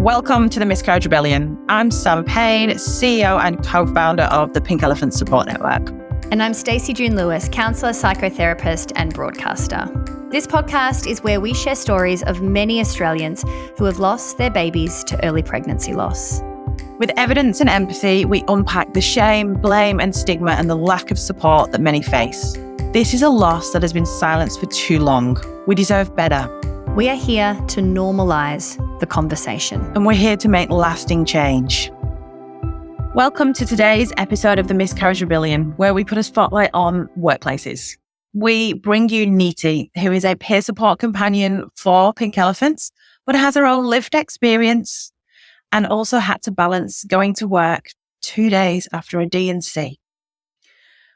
Welcome to the Miscarriage Rebellion. I'm Sam Payne, CEO and co-founder of the Pink Elephant Support Network. And I'm Stacey June Lewis, counsellor, psychotherapist and broadcaster. This podcast is where we share stories of many Australians who have lost their babies to early pregnancy loss. With evidence and empathy, we unpack the shame, blame and stigma and the lack of support that many face. This is a loss that has been silenced for too long. We deserve better. We are here to normalise the conversation. And we're here to make lasting change. Welcome to today's episode of the Miscarriage Rebellion, where we put a spotlight on workplaces. We bring you Niti, who is a peer support companion for Pink Elephants, but has her own lived experience and also had to balance going to work 2 days after a D&C.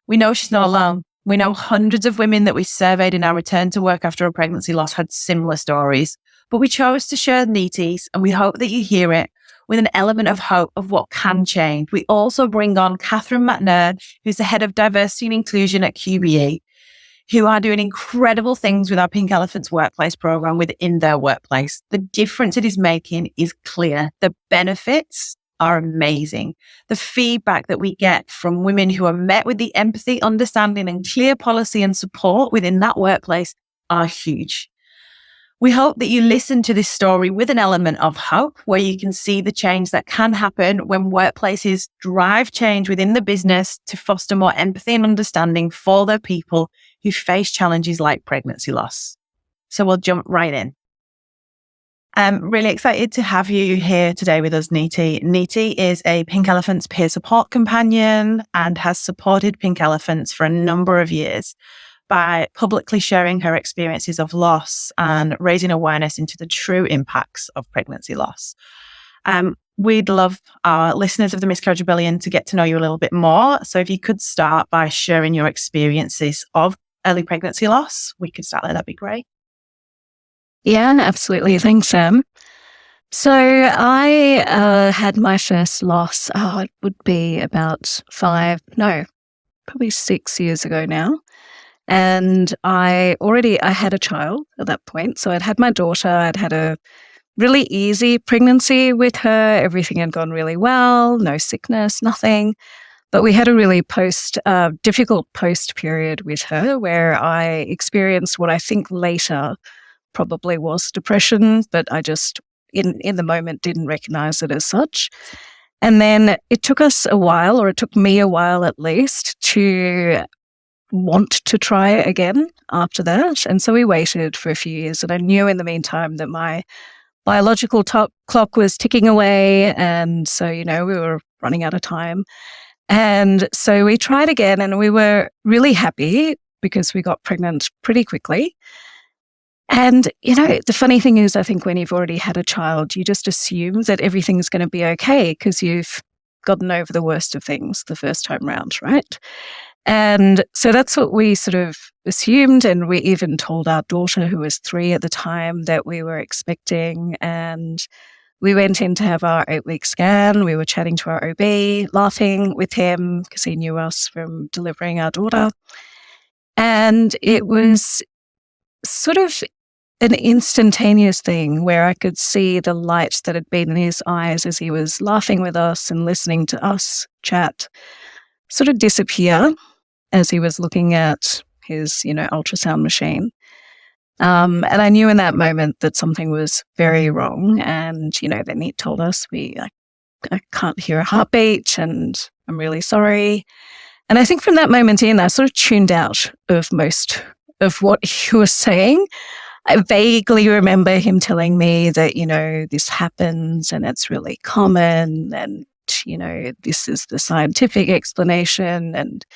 We know she's not alone. We know hundreds of women that we surveyed in our return to work after a pregnancy loss had similar stories, but we chose to share Niti's, and we hope that you hear it with an element of hope of what can change. We also bring on Catherine McNair, who's the head of diversity and inclusion at QBE, who are doing incredible things with our Pink Elephants workplace program within their workplace. The difference it is making is clear. The benefits are amazing. The feedback that we get from women who are met with the empathy, understanding and clear policy and support within that workplace are huge. We hope that you listen to this story with an element of hope, where you can see the change that can happen when workplaces drive change within the business to foster more empathy and understanding for their people who face challenges like pregnancy loss. So we'll jump right in. I'm really excited to have you here today with us, Niti. Niti is a Pink Elephants peer support companion and has supported Pink Elephants for a number of years by publicly sharing her experiences of loss and raising awareness into the true impacts of pregnancy loss. We'd love our listeners of the Miscarriage Rebellion to get to know you a little bit more. So if you could start by sharing your experiences of early pregnancy loss, we could start there, that'd be great. Yeah, absolutely. Thanks, Sam. So I had my first loss, it would be about probably 6 years ago now. And I had a child at that point. So I'd had my daughter, I'd had a really easy pregnancy with her. Everything had gone really well, no sickness, nothing. But we had a really difficult post period with her where I experienced what I think later probably was depression, but I just in the moment didn't recognize it as such. And then it took me a while at least, to want to try again after that. And so we waited for a few years, and I knew in the meantime that my biological clock was ticking away, and so, we were running out of time. And so we tried again, and we were really happy because we got pregnant pretty quickly. And, the funny thing is, I think when you've already had a child, you just assume that everything's going to be okay because you've gotten over the worst of things the first time round, right? And so that's what we sort of assumed. And we even told our daughter, who was 3 at the time, that we were expecting. And we went in to have our 8-week scan. We were chatting to our OB, laughing with him because he knew us from delivering our daughter. And it was sort of an instantaneous thing where I could see the light that had been in his eyes as he was laughing with us and listening to us chat sort of disappear as he was looking at his, ultrasound machine. And I knew in that moment that something was very wrong. And, then he told us, I can't hear a heartbeat and I'm really sorry. And I think from that moment in, I sort of tuned out of most of what he was saying. I vaguely remember him telling me that, this happens and it's really common and, this is the scientific explanation and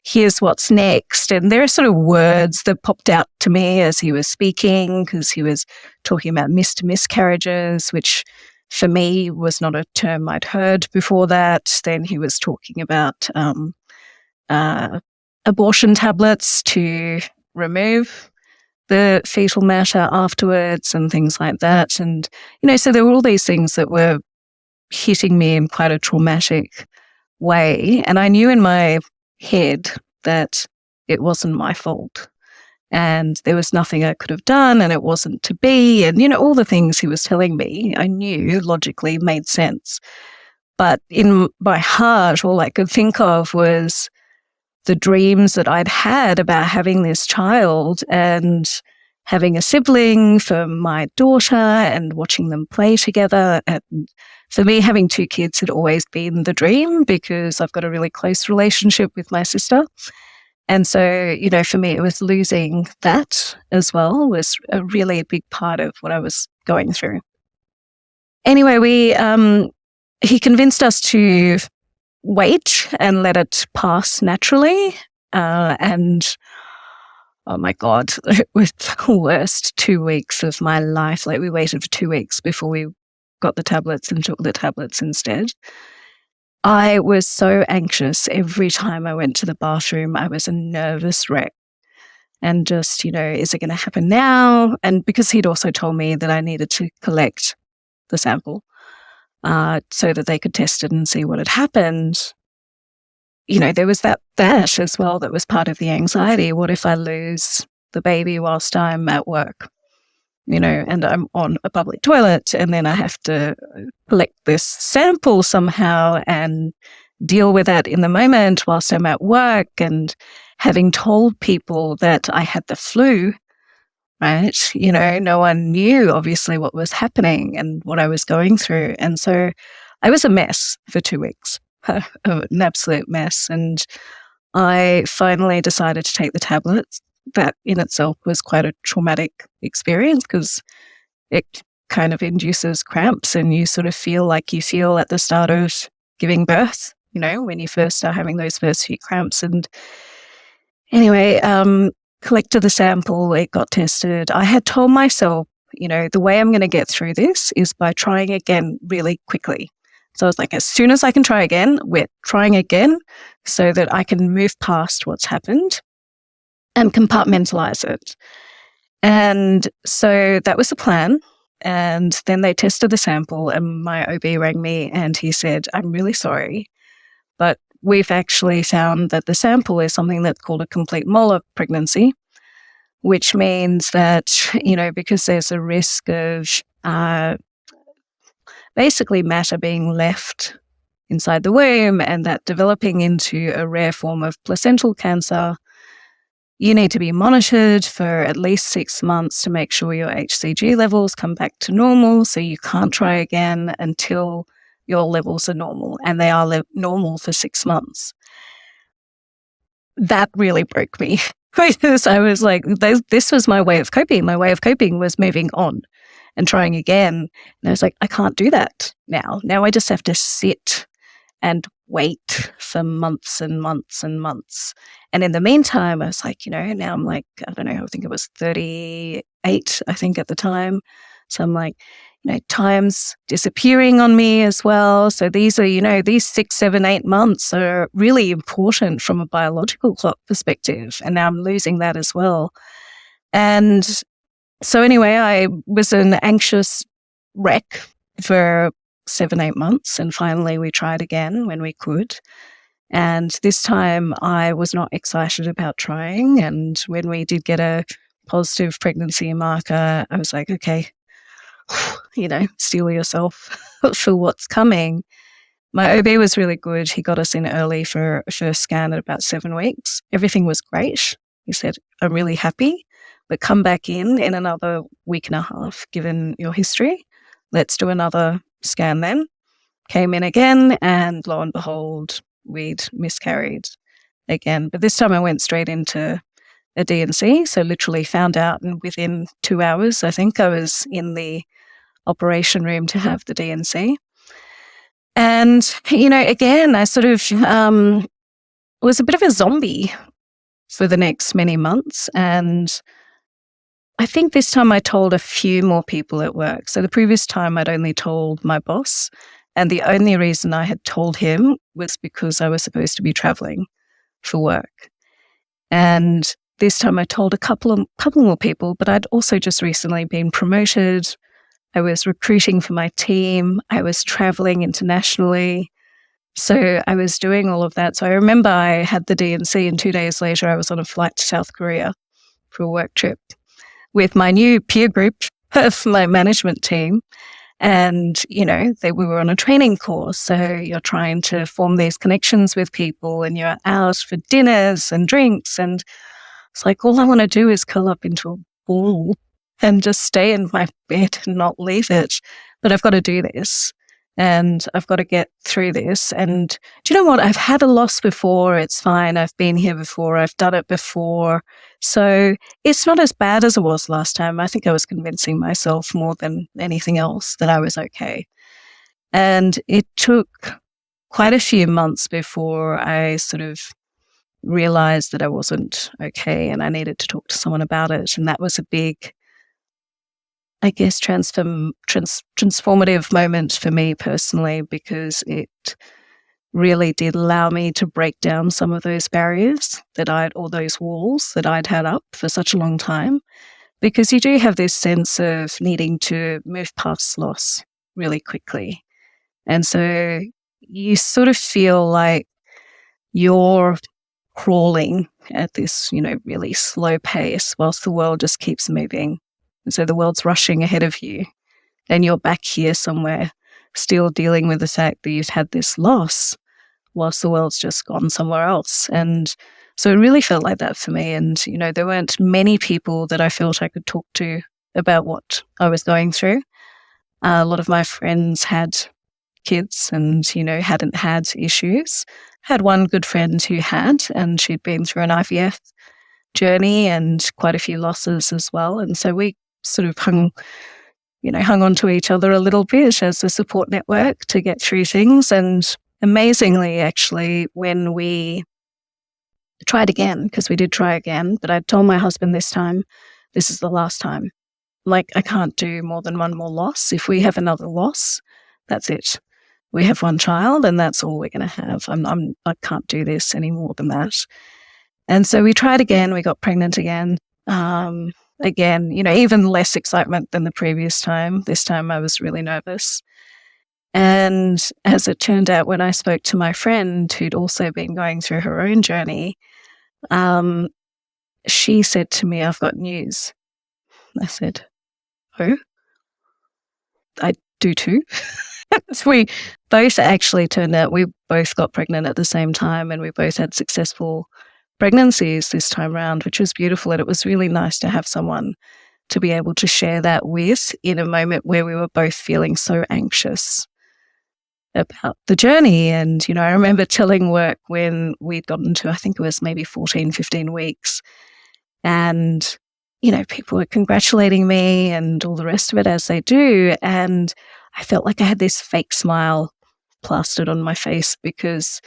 here's what's next. And there are sort of words that popped out to me as he was speaking, because he was talking about miscarriages, which for me was not a term I'd heard before that. Then he was talking about abortion tablets to remove the fetal matter afterwards and things like that. And, so there were all these things that were hitting me in quite a traumatic way. And I knew in my head that it wasn't my fault. and there was nothing I could have done, and it wasn't to be. And, all the things he was telling me, I knew logically made sense. But in my heart, all I could think of was the dreams that I'd had about having this child and having a sibling for my daughter and watching them play together. And for me, having 2 kids had always been the dream because I've got a really close relationship with my sister. And so, for me, it was losing that as well was a really big part of what I was going through. Anyway, he convinced us to wait and let it pass naturally. And oh my God, it was the worst 2 weeks of my life. Like, we waited for 2 weeks before we got the tablets and took the tablets instead. I was so anxious every time I went to the bathroom. I was a nervous wreck. And just, is it going to happen now? And because he'd also told me that I needed to collect the sample so that they could test it and see what had happened, there was that as well that was part of the anxiety. What if I lose the baby whilst I'm at work? And I'm on a public toilet, and then I have to collect this sample somehow and deal with that in the moment whilst I'm at work, and having told people that I had the flu, right? No one knew obviously what was happening and what I was going through. And so I was a mess for 2 weeks, an absolute mess. And I finally decided to take the tablets. That in itself was quite a traumatic experience because it kind of induces cramps, and you sort of feel like you feel at the start of giving birth, when you first start having those first few cramps. And anyway, collected the sample, it got tested. I had told myself, the way I'm going to get through this is by trying again really quickly. So I was like, as soon as I can try again, we're trying again so that I can move past what's happened and compartmentalize it. And so that was the plan. And then they tested the sample, and my OB rang me and he said, I'm really sorry, but we've actually found that the sample is something that's called a complete molar pregnancy, which means that, because there's a risk of basically matter being left inside the womb and that developing into a rare form of placental cancer, you need to be monitored for at least 6 months to make sure your HCG levels come back to normal. So you can't try again until your levels are normal, and they are normal for 6 months. That really broke me because I was like, this was my way of coping. My way of coping was moving on and trying again. And I was like, I can't do that now. Now I just have to sit and wait for months and months and months. And in the meantime, I was like, now I'm like, I don't know, I think it was 38, I think at the time. So I'm like, time's disappearing on me as well. So these are, these 6, 7, 8 months are really important from a biological clock perspective. And now I'm losing that as well. And so anyway, I was an anxious wreck for 7, 8 months. And finally we tried again when we could. And this time I was not excited about trying. And when we did get a positive pregnancy marker, I was like, okay, steel yourself for what's coming. My OB was really good. He got us in early for a first scan at about 7 weeks. Everything was great. He said, I'm really happy, but come back in another week and a half, given your history. Let's do another scan then. Came in again, and lo and behold, we'd miscarried again. But this time I went straight into a D&C, so literally found out, and within 2 hours, I think, I was in the operation room to have the D&C. And, again, I sort of was a bit of a zombie for the next many months. And I think this time I told a few more people at work. So the previous time I'd only told my boss, and the only reason I had told him was because I was supposed to be traveling for work. And this time I told a couple more people, but I'd also just recently been promoted. I was recruiting for my team. I was traveling internationally. So I was doing all of that. So I remember I had the D&C, and 2 days later I was on a flight to South Korea for a work trip with my new peer group of my management team. And, we were on a training course. So you're trying to form these connections with people and you're out for dinners and drinks. And it's like, all I want to do is curl up into a ball and just stay in my bed and not leave it. But I've got to do this and I've got to get through this. And do you know what? I've had a loss before. It's fine. I've been here before. I've done it before. So it's not as bad as it was last time. I think I was convincing myself more than anything else that I was okay. And it took quite a few months before I sort of realized that I wasn't okay and I needed to talk to someone about it. And that was a big, I guess, transformative moment for me personally, because it really did allow me to break down some of those barriers or those walls that I'd had up for such a long time. Because you do have this sense of needing to move past loss really quickly. And so you sort of feel like you're crawling at this, really slow pace whilst the world just keeps moving. And so the world's rushing ahead of you and you're back here somewhere still dealing with the fact that you've had this loss whilst the world's just gone somewhere else. And so it really felt like that for me. And, there weren't many people that I felt I could talk to about what I was going through. A lot of my friends had kids and, hadn't had issues. Had one good friend who had, and she'd been through an IVF journey and quite a few losses as well. And so we sort of hung on to each other a little bit as a support network to get through things. And amazingly, actually, when we tried again, because we did try again, but I told my husband this time, this is the last time. Like, I can't do more than one more loss. If we have another loss, that's it. We have one child and that's all we're going to have. I can't do this any more than that. And so we tried again. We got pregnant again. Again, even less excitement than the previous time. This time I was really nervous. And as it turned out, when I spoke to my friend who'd also been going through her own journey, she said to me, "I've got news." I said, "Oh, I do too." So we both actually turned out, we both got pregnant at the same time and we both had successful pregnancies this time around, which was beautiful. And it was really nice to have someone to be able to share that with in a moment where we were both feeling so anxious about the journey. And, I remember telling work when we'd gotten to, I think it was maybe 14, 15 weeks. And, people were congratulating me and all the rest of it as they do. And I felt like I had this fake smile plastered on my face because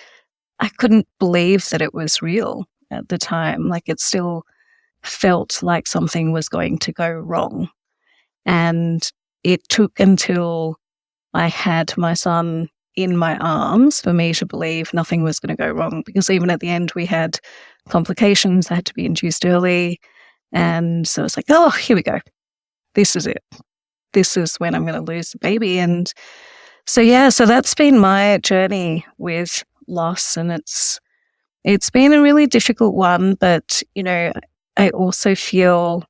I couldn't believe that it was real at the time. Like, it still felt like something was going to go wrong. And it took until I had my son in my arms for me to believe nothing was going to go wrong, because even at the end we had complications. I had to be induced early. And so it's like, oh, here we go. This is it. This is when I'm going to lose the baby. And so, so that's been my journey with loss. And it's been a really difficult one, but, I also feel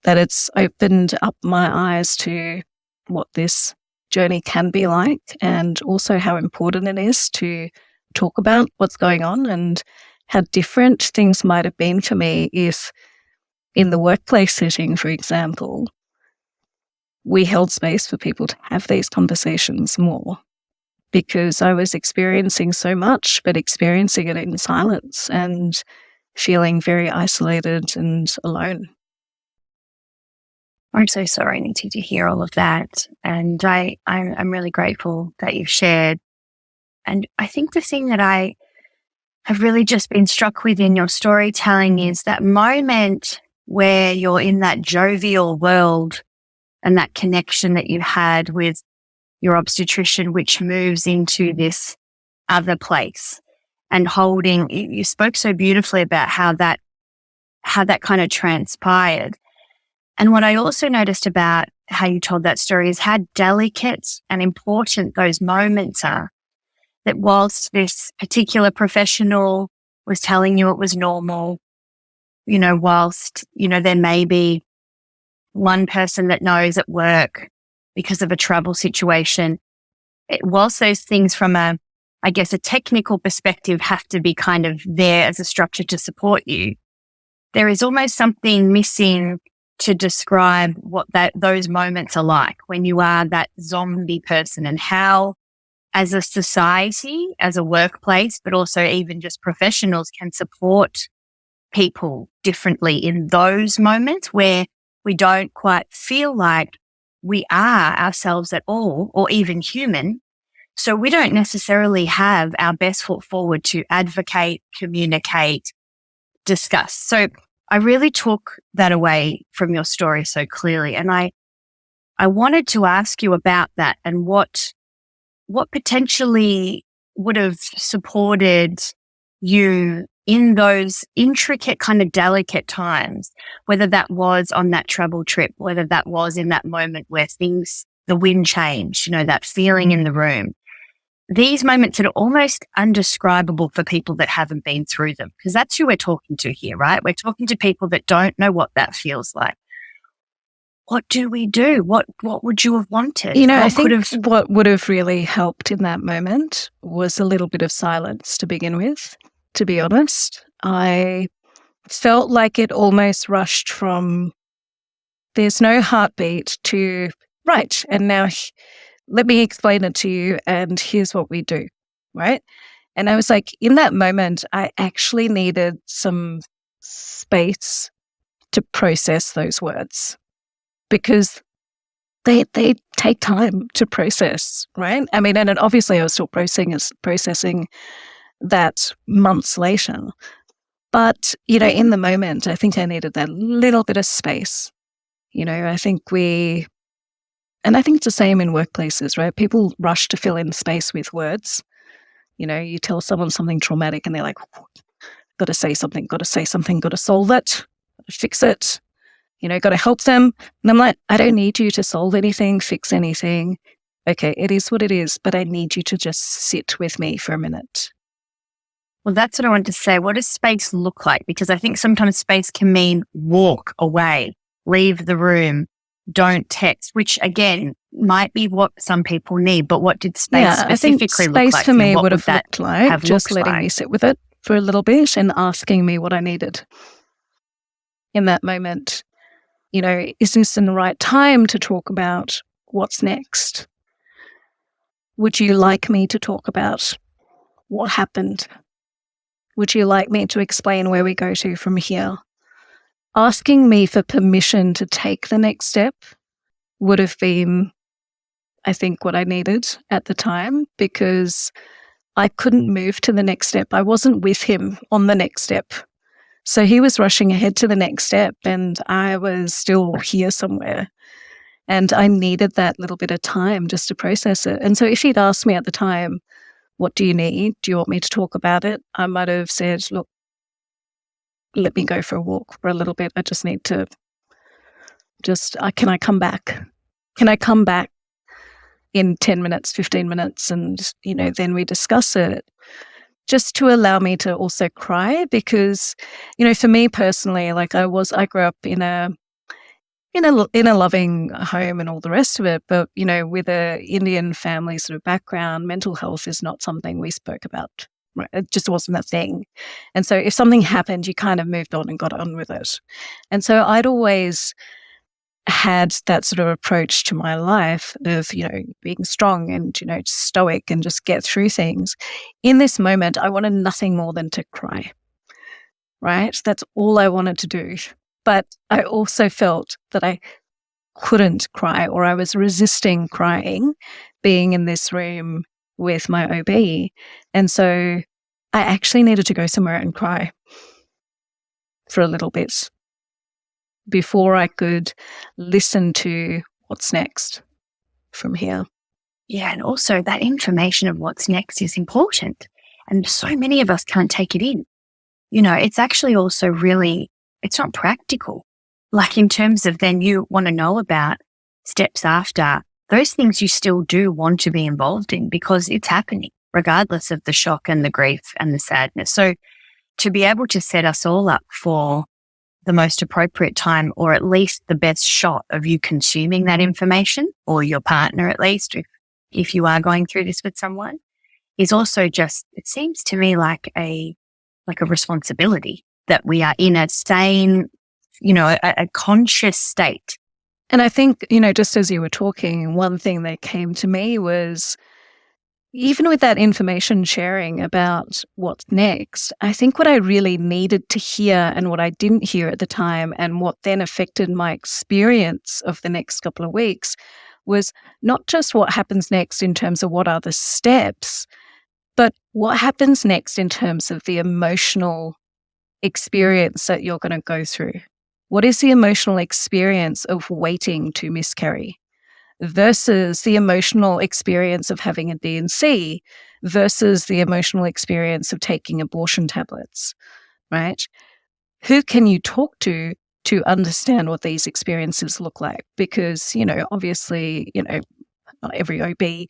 that it's opened up my eyes to what this journey can be like, and also how important it is to talk about what's going on and how different things might have been for me if in the workplace setting, for example, we held space for people to have these conversations more, because I was experiencing so much, but experiencing it in silence and feeling very isolated and alone. I'm so sorry, Niti, to hear all of that. And I'm really grateful that you've shared. And I think the thing that I have really just been struck with in your storytelling is that moment where you're in that jovial world and that connection that you had with your obstetrician, which moves into this other place, and holding, you spoke so beautifully about how that kind of transpired. And what I also noticed about how you told that story is how delicate and important those moments are. That whilst this particular professional was telling you it was normal, whilst, there may be one person that knows at work because of a trouble situation, whilst those things from a technical perspective have to be kind of there as a structure to support you, there is almost something missing to describe what those moments are like when you are that zombie person, and how as a society, as a workplace, but also even just professionals can support people differently in those moments where we don't quite feel like we are ourselves at all, or even human. So we don't necessarily have our best foot forward to advocate, communicate, discuss. So I really took that away from your story so clearly. And I wanted to ask you about that and what potentially would have supported you in those intricate, kind of delicate times, whether that was on that travel trip, whether that was in that moment where the wind changed, that feeling in the room. These moments that are almost undescribable for people that haven't been through them, because that's who we're talking to here, right? We're talking to people that don't know what that feels like. What do we do? What would you have wanted? I think what would have really helped in that moment was a little bit of silence to begin with, to be honest. I felt like it almost rushed from there's no heartbeat to, right, and now let me explain it to you, and here's what we do, right? And I was like, in that moment, I actually needed some space to process those words, because they take time to process, right? I mean, and obviously I was still processing that months later. But, in the moment, I think I needed that little bit of space. I think and I think it's the same in workplaces, right? People rush to fill in space with words. You tell someone something traumatic and they're like, got to say something, got to solve it, got to fix it, got to help them. And I'm like, I don't need you to solve anything, fix anything. Okay, it is what it is, but I need you to just sit with me for a minute. Well, that's what I wanted to say. What does space look like? Because I think sometimes space can mean walk away, leave the room, don't text, which again might be what some people need. But what did space specifically look like? Space for me would have looked like just letting me sit with it for a little bit and asking me what I needed in that moment. Is this in the right time to talk about what's next? Would you like me to talk about what happened? Would you like me to explain where we go to from here? Asking me for permission to take the next step would have been, I think, what I needed at the time, because I couldn't move to the next step. I wasn't with him on the next step. So he was rushing ahead to the next step and I was still here somewhere. And I needed that little bit of time just to process it. And so if he'd asked me at the time, what do you need? Do you want me to talk about it? I might have said, look, let me go for a walk for a little bit. I just need to can I come back? Can I come back in 10 minutes, 15 minutes? And, then we discuss it, just to allow me to also cry, because, for me personally, like I grew up in a loving home and all the rest of it. But, with a Indian family sort of background, mental health is not something we spoke about. Right? It just wasn't a thing. And so if something happened, you kind of moved on and got on with it. And so I'd always had that sort of approach to my life of, being strong and, stoic and just get through things. In this moment, I wanted nothing more than to cry, right? That's all I wanted to do. But I also felt that I couldn't cry, or I was resisting crying, being in this room with my OB. And so I actually needed to go somewhere and cry for a little bit before I could listen to what's next from here. Yeah, and also that information of what's next is important. And so many of us can't take it in. It's actually also really, it's not practical. Like in terms of then you want to know about steps after, those things you still do want to be involved in because it's happening, regardless of the shock and the grief and the sadness. So to be able to set us all up for the most appropriate time, or at least the best shot of you consuming that information, or your partner at least, if you are going through this with someone, is also just, it seems to me like a responsibility that we are in a sane, a conscious state. And I think, just as you were talking, one thing that came to me was, even with that information sharing about what's next, I think what I really needed to hear and what I didn't hear at the time, and what then affected my experience of the next couple of weeks, was not just what happens next in terms of what are the steps, but what happens next in terms of the emotional experience that you're going to go through. What is the emotional experience of waiting to miscarry versus the emotional experience of having a D&C versus the emotional experience of taking abortion tablets, right? Who can you talk to understand what these experiences look like? Because, obviously, not every OB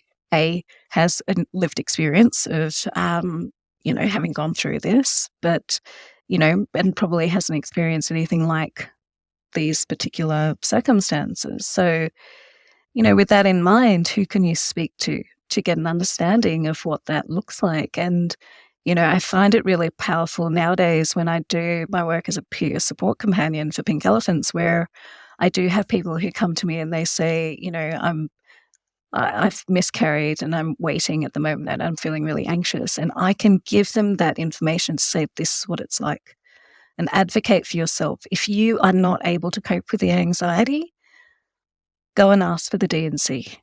has a lived experience of, having gone through this, but, and probably hasn't experienced anything like these particular circumstances. So, with that in mind, who can you speak to get an understanding of what that looks like? And, I find it really powerful nowadays when I do my work as a peer support companion for pink elephants, where I do have people who come to me and they say, I've miscarried and I'm waiting at the moment and I'm feeling really anxious. And I can give them that information to say, this is what it's like, and advocate for yourself. If you are not able to cope with the anxiety, go and ask for the D&C.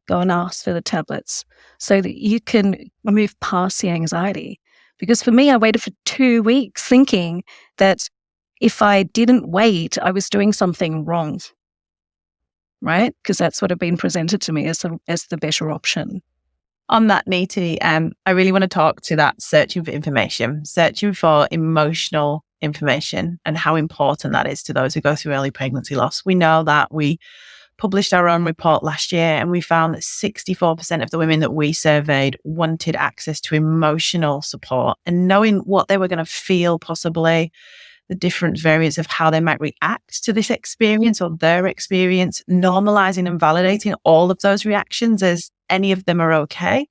Go and ask for the tablets so that you can move past the anxiety. Because for me, I waited for 2 weeks thinking that if I didn't wait, I was doing something wrong, right? Because that's what had been presented to me as the better option. On that, Niti, I really want to talk to that searching for information, searching for emotional information, and how important that is to those who go through early pregnancy loss. We know that we published our own report last year, and we found that 64% of the women that we surveyed wanted access to emotional support, and knowing what they were going to feel, possibly the different variants of how they might react to this experience or their experience, normalizing and validating all of those reactions as any of them are okay,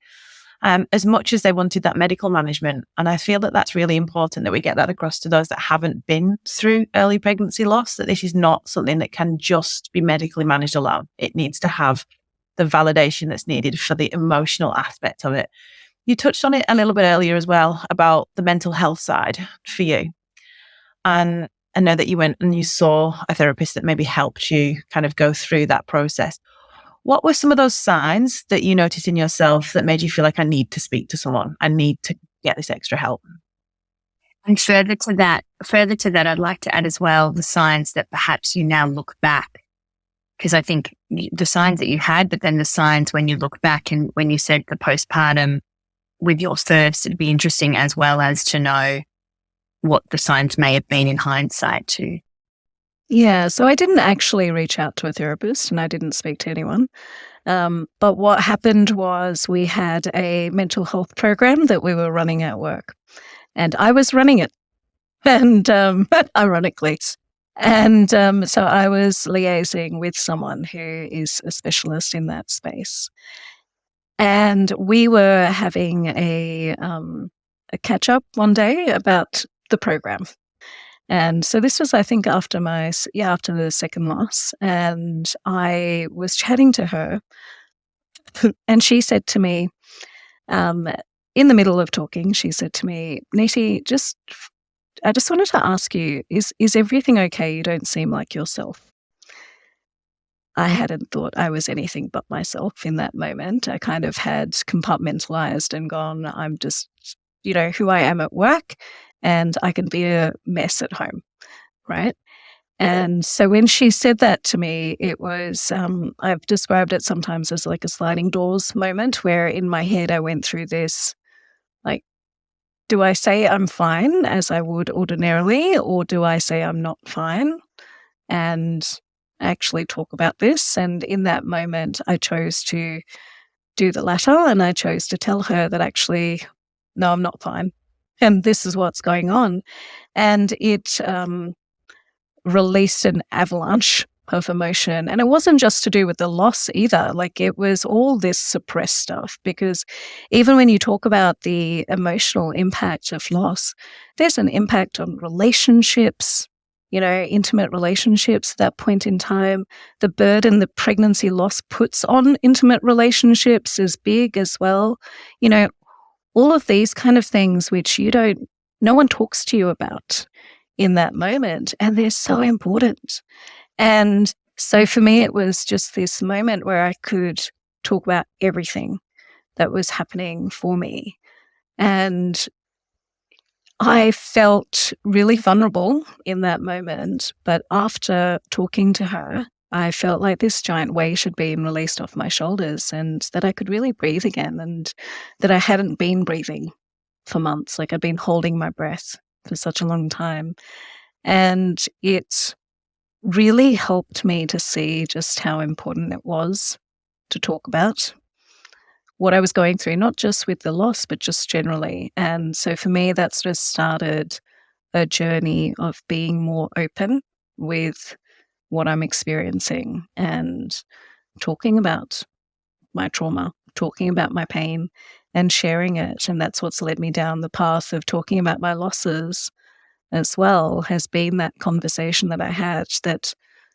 as much as they wanted that medical management. And I feel that that's really important, that we get that across to those that haven't been through early pregnancy loss, that this is not something that can just be medically managed alone. It needs to have the validation that's needed for the emotional aspect of it. You touched on it a little bit earlier as well about the mental health side for you. And I know that you went and you saw a therapist that maybe helped you kind of go through that process. What were some of those signs that you noticed in yourself that made you feel like, I need to speak to someone, I need to get this extra help? And further to that, I'd like to add as well the signs that perhaps you now look back, because I think the signs that you had, but then the signs when you look back, and when you said the postpartum with your first, it'd be interesting as well as to know what the signs may have been in hindsight too. Yeah, so I didn't actually reach out to a therapist and I didn't speak to anyone. But what happened was we had a mental health program that we were running at work, and I was running it, and ironically. And so I was liaising with someone who is a specialist in that space. And we were having a catch-up one day about the program. And so this was, I think, after the second loss. And I was chatting to her, and she said to me, in the middle of talking, she said to me, Niti, I just wanted to ask you, is everything okay? You don't seem like yourself. I hadn't thought I was anything but myself in that moment. I kind of had compartmentalized and gone, I'm just, who I am at work, and I can be a mess at home, right? And so when she said that to me, it was, I've described it sometimes as like a sliding doors moment, where in my head I went through this, like, do I say I'm fine as I would ordinarily, or do I say I'm not fine and actually talk about this? And in that moment, I chose to do the latter, and I chose to tell her that actually, no, I'm not fine. And this is what's going on. And it released an avalanche of emotion. And it wasn't just to do with the loss either. Like, it was all this suppressed stuff, because even when you talk about the emotional impact of loss, there's an impact on relationships, intimate relationships at that point in time. The burden the pregnancy loss puts on intimate relationships is big as well. All of these kind of things which no one talks to you about in that moment, and they're so important. And so for me, it was just this moment where I could talk about everything that was happening for me. And I felt really vulnerable in that moment. But after talking to her, I felt like this giant weight had been released off my shoulders, and that I could really breathe again, and that I hadn't been breathing for months. Like, I'd been holding my breath for such a long time. And it really helped me to see just how important it was to talk about what I was going through, not just with the loss, but just generally. And so for me, that's just started a journey of being more open with what I'm experiencing and talking about my trauma, talking about my pain and sharing it. And that's what's led me down the path of talking about my losses as well, has been that conversation that I had that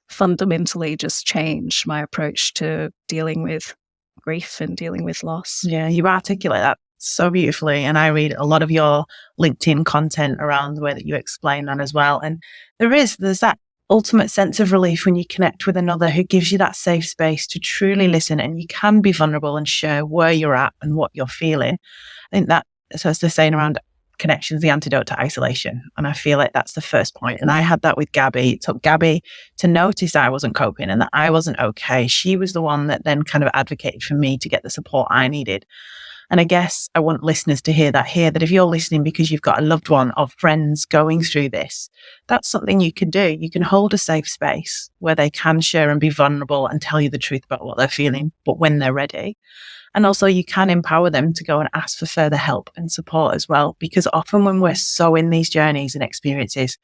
fundamentally just changed my approach to dealing with grief and dealing with loss. Yeah, you articulate that so beautifully. And I read a lot of your LinkedIn content around the way that you explain that as well. And there's that ultimate sense of relief when you connect with another who gives you that safe space to truly listen, and you can be vulnerable and share where you're at and what you're feeling. I think that, so as they're saying around connection is the antidote to isolation. And I feel like that's the first point. And I had that with Gabby. It took Gabby to notice that I wasn't coping and that I wasn't okay. She was the one that then kind of advocated for me to get the support I needed. And I guess I want listeners to hear that if you're listening because you've got a loved one or friends going through this, that's something you can do. You can hold a safe space where they can share and be vulnerable and tell you the truth about what they're feeling, but when they're ready. And also you can empower them to go and ask for further help and support as well. Because often when we're so in these journeys and experiences,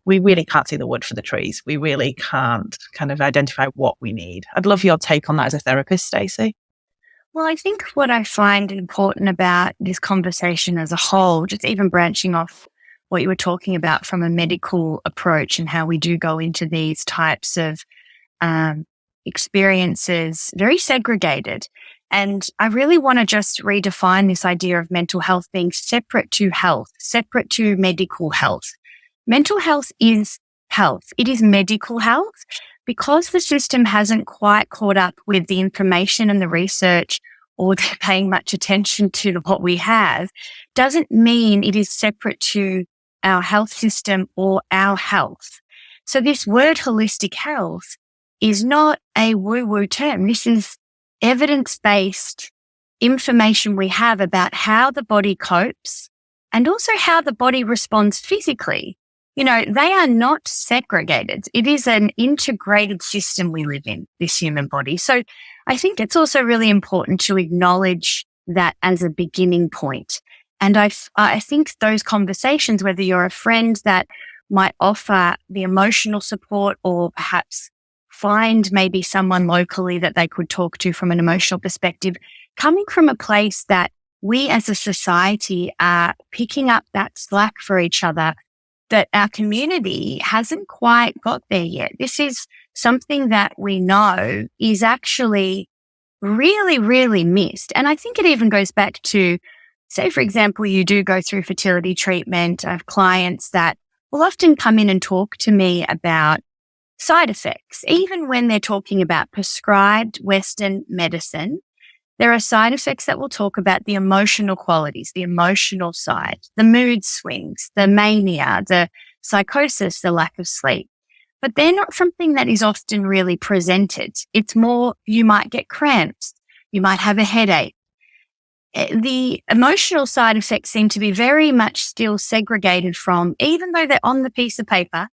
we really can't see the wood for the trees. We really can't kind of identify what we need. I'd love your take on that as a therapist, Stacey. Well, I think what I find important about this conversation as a whole, just even branching off what you were talking about from a medical approach and how we do go into these types of experiences very segregated. And I really want to just redefine this idea of mental health being separate to health, separate to medical health. Mental health is health. It is medical health. Because the system hasn't quite caught up with the information and the research, or they're paying much attention to what we have, doesn't mean it is separate to our health system or our health. So this word holistic health is not a woo-woo term. This is evidence-based information we have about how the body copes and also how the body responds physically. They are not segregated. It is an integrated system we live in, this human body. So I think it's also really important to acknowledge that as a beginning point. And I think those conversations, whether you're a friend that might offer the emotional support or perhaps find maybe someone locally that they could talk to from an emotional perspective, coming from a place that we as a society are picking up that slack for each other, that our community hasn't quite got there yet. This is something that we know is actually really, really missed. And I think it even goes back to, say, for example, you do go through fertility treatment. I have clients that will often come in and talk to me about side effects. Even when they're talking about prescribed Western medicine, there are side effects that will talk about the emotional qualities, the emotional side, the mood swings, the mania, the psychosis, the lack of sleep. But they're not something that is often really presented. It's more, you might get cramps, you might have a headache. The emotional side effects seem to be very much still segregated from, even though they're on the piece of paper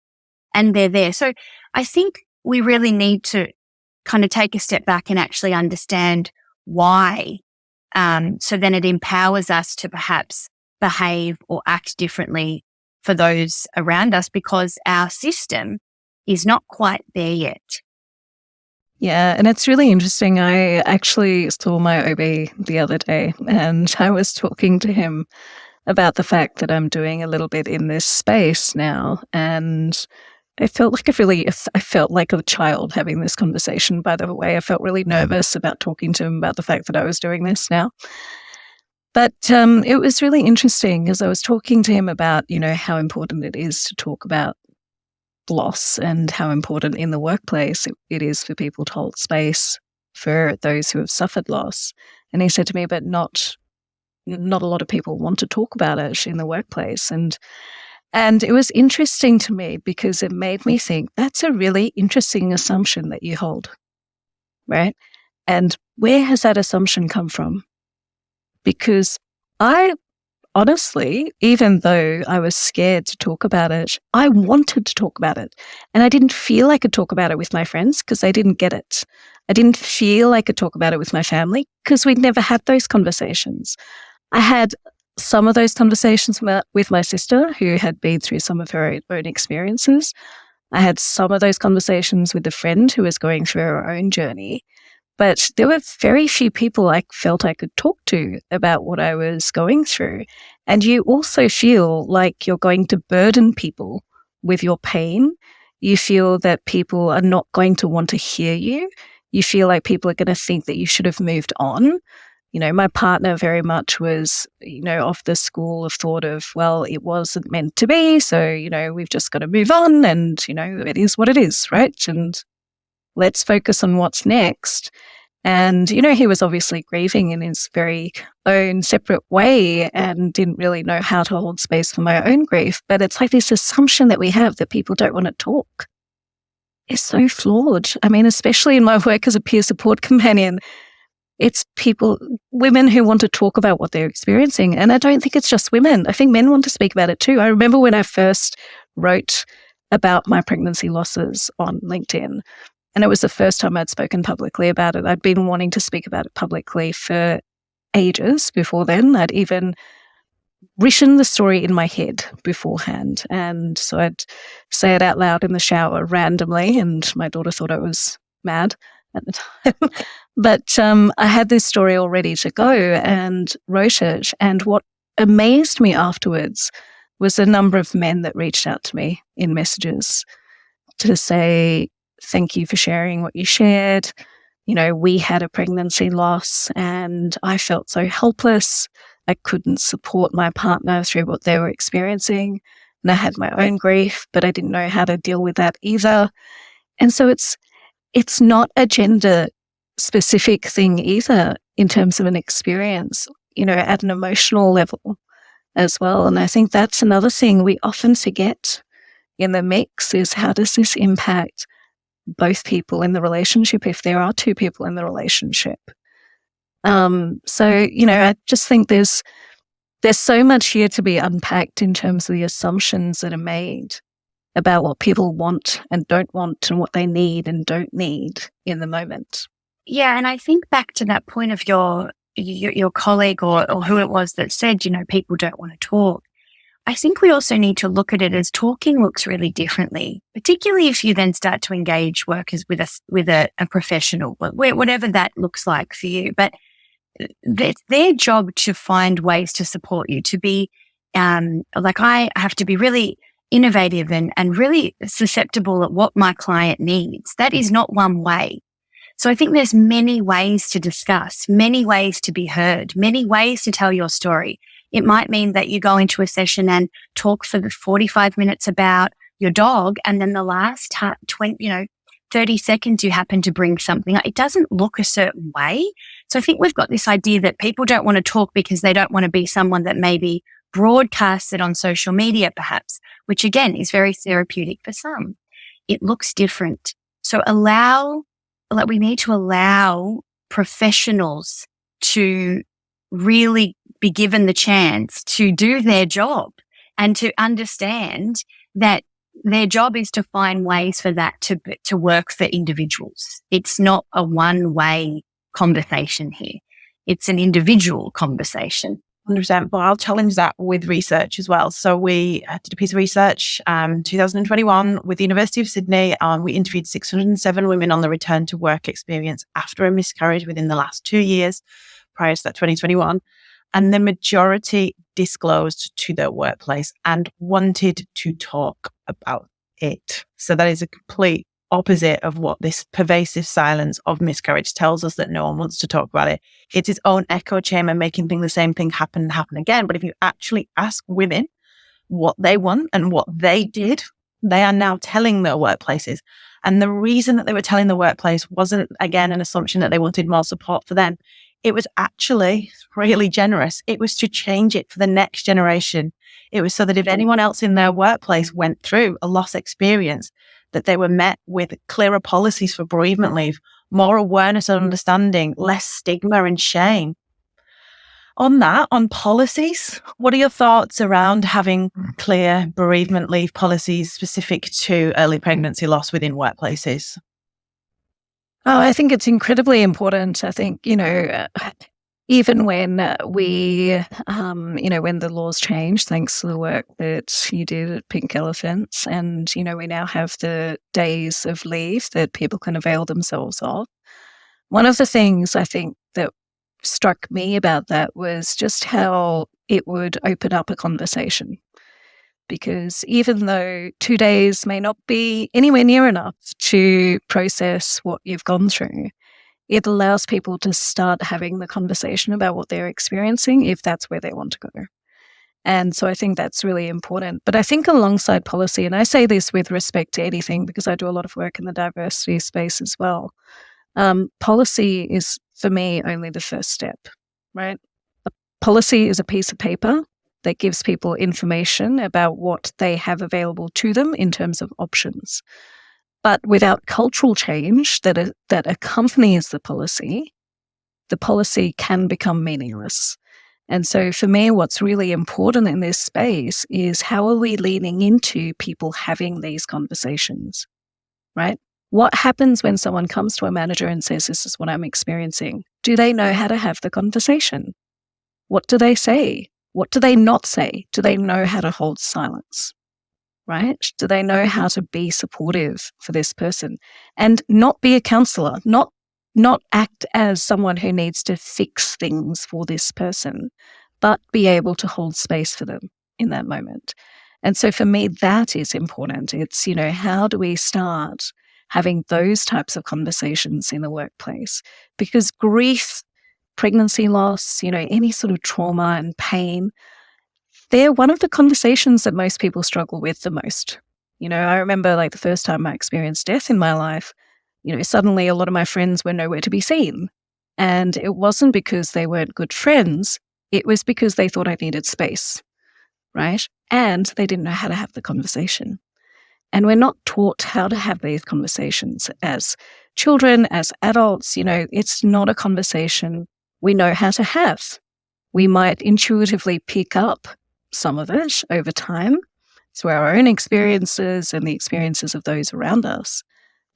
and they're there. So I think we really need to kind of take a step back and actually understand why. So then it empowers us to perhaps behave or act differently for those around us, because our system is not quite there yet. Yeah, and it's really interesting. I actually saw my OB the other day, and I was talking to him about the fact that I'm doing a little bit in this space now, and I felt like a child having this conversation. By the way, I felt really nervous about talking to him about the fact that I was doing this now. But it was really interesting as I was talking to him about, how important it is to talk about loss and how important in the workplace it is for people to hold space for those who have suffered loss. And he said to me, but not a lot of people want to talk about it in the workplace. And it was interesting to me because it made me think that's a really interesting assumption that you hold, right? And where has that assumption come from? Because I honestly, even though I was scared to talk about it, I wanted to talk about it. And I didn't feel I could talk about it with my friends because they didn't get it. I didn't feel I could talk about it with my family because we'd never had those conversations. I had some of those conversations with my sister who had been through some of her own experiences. I had some of those conversations with a friend who was going through her own journey. But there were very few people I felt I could talk to about what I was going through. And you also feel like you're going to burden people with your pain. You feel that people are not going to want to hear you. You feel like people are going to think that you should have moved on. My partner very much was, of the school of thought of, well, it wasn't meant to be. So, we've just got to move on and, it is what it is, right? And let's focus on what's next. And, he was obviously grieving in his very own separate way and didn't really know how to hold space for my own grief. But it's like this assumption that we have that people don't want to talk. It's so flawed. I mean, especially in my work as a peer support companion, it's women who want to talk about what they're experiencing. And I don't think it's just women. I think men want to speak about it too. I remember when I first wrote about my pregnancy losses on LinkedIn, and it was the first time I'd spoken publicly about it. I'd been wanting to speak about it publicly for ages before then. I'd even written the story in my head beforehand. And so I'd say it out loud in the shower randomly, and my daughter thought I was mad at the time. But I had this story all ready to go and wrote it. And what amazed me afterwards was the number of men that reached out to me in messages to say, thank you for sharing what you shared. We had a pregnancy loss and I felt so helpless. I couldn't support my partner through what they were experiencing. And I had my own grief, but I didn't know how to deal with that either. And so it's not a gender specific thing either in terms of an experience, at an emotional level as well. And I think that's another thing we often forget in the mix is how does this impact both people in the relationship if there are two people in the relationship. I just think there's so much here to be unpacked in terms of the assumptions that are made about what people want and don't want and what they need and don't need in the moment. Yeah, and I think back to that point of your colleague or who it was that said, people don't want to talk. I think we also need to look at it as talking looks really differently, particularly if you then start to engage workers with a professional, whatever that looks like for you. But it's their job to find ways to support you, to be I have to be really innovative and really susceptible at what my client needs. That is not one way. So I think there's many ways to discuss, many ways to be heard, many ways to tell your story. It might mean that you go into a session and talk for 45 minutes about your dog, and then the last 30 seconds you happen to bring something. It doesn't look a certain way. So I think we've got this idea that people don't want to talk because they don't want to be someone that maybe broadcasts it on social media perhaps, which again is very therapeutic for some. It looks different. So we need to allow professionals to really be given the chance to do their job and to understand that their job is to find ways for that to work for individuals. It's not a one-way conversation here. It's an individual conversation. 100%. But I'll challenge that with research as well. So we did a piece of research 2021 with the University of Sydney. We interviewed 607 women on the return to work experience after a miscarriage within the last 2 years prior to that 2021. And the majority disclosed to their workplace and wanted to talk about it. So that is a complete opposite of what this pervasive silence of miscarriage tells us, that no one wants to talk about it. It's its own echo chamber, making the same thing happen and happen again. But if you actually ask women what they want and what they did, they are now telling their workplaces. And the reason that they were telling the workplace wasn't, again, an assumption that they wanted more support for them. It was actually really generous. It was to change it for the next generation. It was so that if anyone else in their workplace went through a loss experience, that they were met with clearer policies for bereavement leave, more awareness and understanding, less stigma and shame. On that, on policies, what are your thoughts around having clear bereavement leave policies specific to early pregnancy loss within workplaces? Oh, I think it's incredibly important. I think, even when when the laws changed, thanks to the work that you did at Pink Elephants, and, we now have the days of leave that people can avail themselves of. One of the things I think that struck me about that was just how it would open up a conversation. Because even though 2 days may not be anywhere near enough to process what you've gone through, it allows people to start having the conversation about what they're experiencing if that's where they want to go. And so I think that's really important. But I think alongside policy, and I say this with respect to anything because I do a lot of work in the diversity space as well, policy is, for me, only the first step, right? A policy is a piece of paper that gives people information about what they have available to them in terms of options. But without cultural change that accompanies the policy can become meaningless. And so for me, what's really important in this space is how are we leaning into people having these conversations, right? What happens when someone comes to a manager and says, this is what I'm experiencing? Do they know how to have the conversation? What do they say? What do they not say? Do they know how to hold silence, right? Do they know how to be supportive for this person and not be a counselor, not act as someone who needs to fix things for this person, but be able to hold space for them in that moment? And so for me, that is important. It's, how do we start having those types of conversations in the workplace? Because grief, pregnancy loss, any sort of trauma and pain, they're one of the conversations that most people struggle with the most. I remember the first time I experienced death in my life, suddenly a lot of my friends were nowhere to be seen. And it wasn't because they weren't good friends. It was because they thought I needed space, right? And they didn't know how to have the conversation. And we're not taught how to have these conversations as children, as adults. It's not a conversation we know how to have. We might intuitively pick up some of it over time through our own experiences and the experiences of those around us,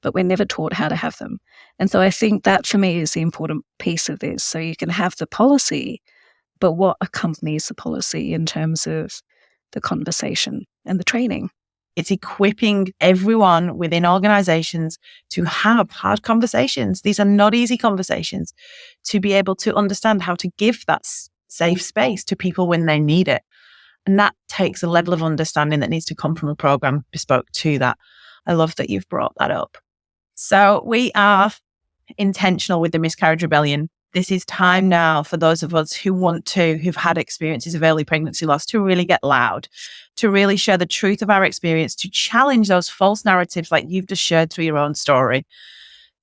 but we're never taught how to have them. And so I think that for me is the important piece of this. So you can have the policy, but what accompanies the policy in terms of the conversation and the training? It's equipping everyone within organizations to have hard conversations. These are not easy conversations, to be able to understand how to give that safe space to people when they need it. And that takes a level of understanding that needs to come from a program bespoke to that. I love that you've brought that up. So we are intentional with the Miscarriage Rebellion. This is time now for those of us who've had experiences of early pregnancy loss, to really get loud, to really share the truth of our experience, to challenge those false narratives like you've just shared through your own story,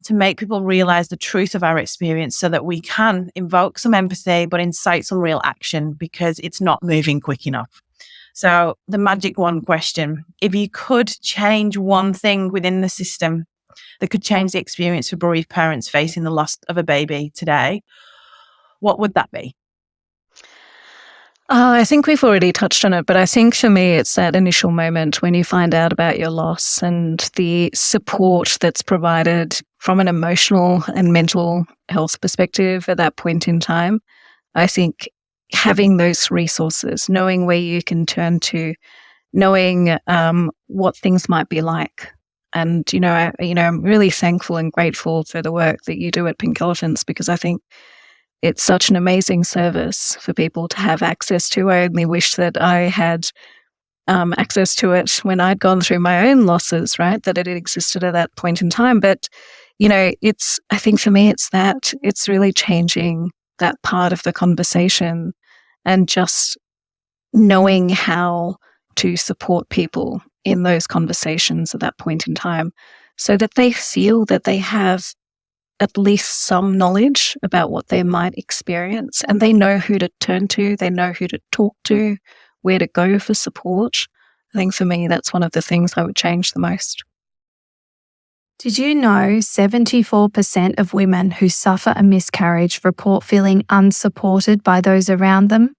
to make people realize the truth of our experience so that we can invoke some empathy, but incite some real action, because it's not moving quick enough. So the magic one question: if you could change one thing within the system that could change the experience for bereaved parents facing the loss of a baby today, what would that be? I think we've already touched on it, but I think for me, it's that initial moment when you find out about your loss and the support that's provided from an emotional and mental health perspective at that point in time. I think having those resources, knowing where you can turn to, knowing what things might be like. And, I'm really thankful and grateful for the work that you do at Pink Elephants, because I think it's such an amazing service for people to have access to. I only wish that I had access to it when I'd gone through my own losses, right? That it had existed at that point in time. But, I think for me, it's really changing that part of the conversation and just knowing how to support people in those conversations at that point in time so that they feel that they have at least some knowledge about what they might experience, and they know who to turn to, they know who to talk to, where to go for support. I think for me, that's one of the things I would change the most. Did you know 74% of women who suffer a miscarriage report feeling unsupported by those around them?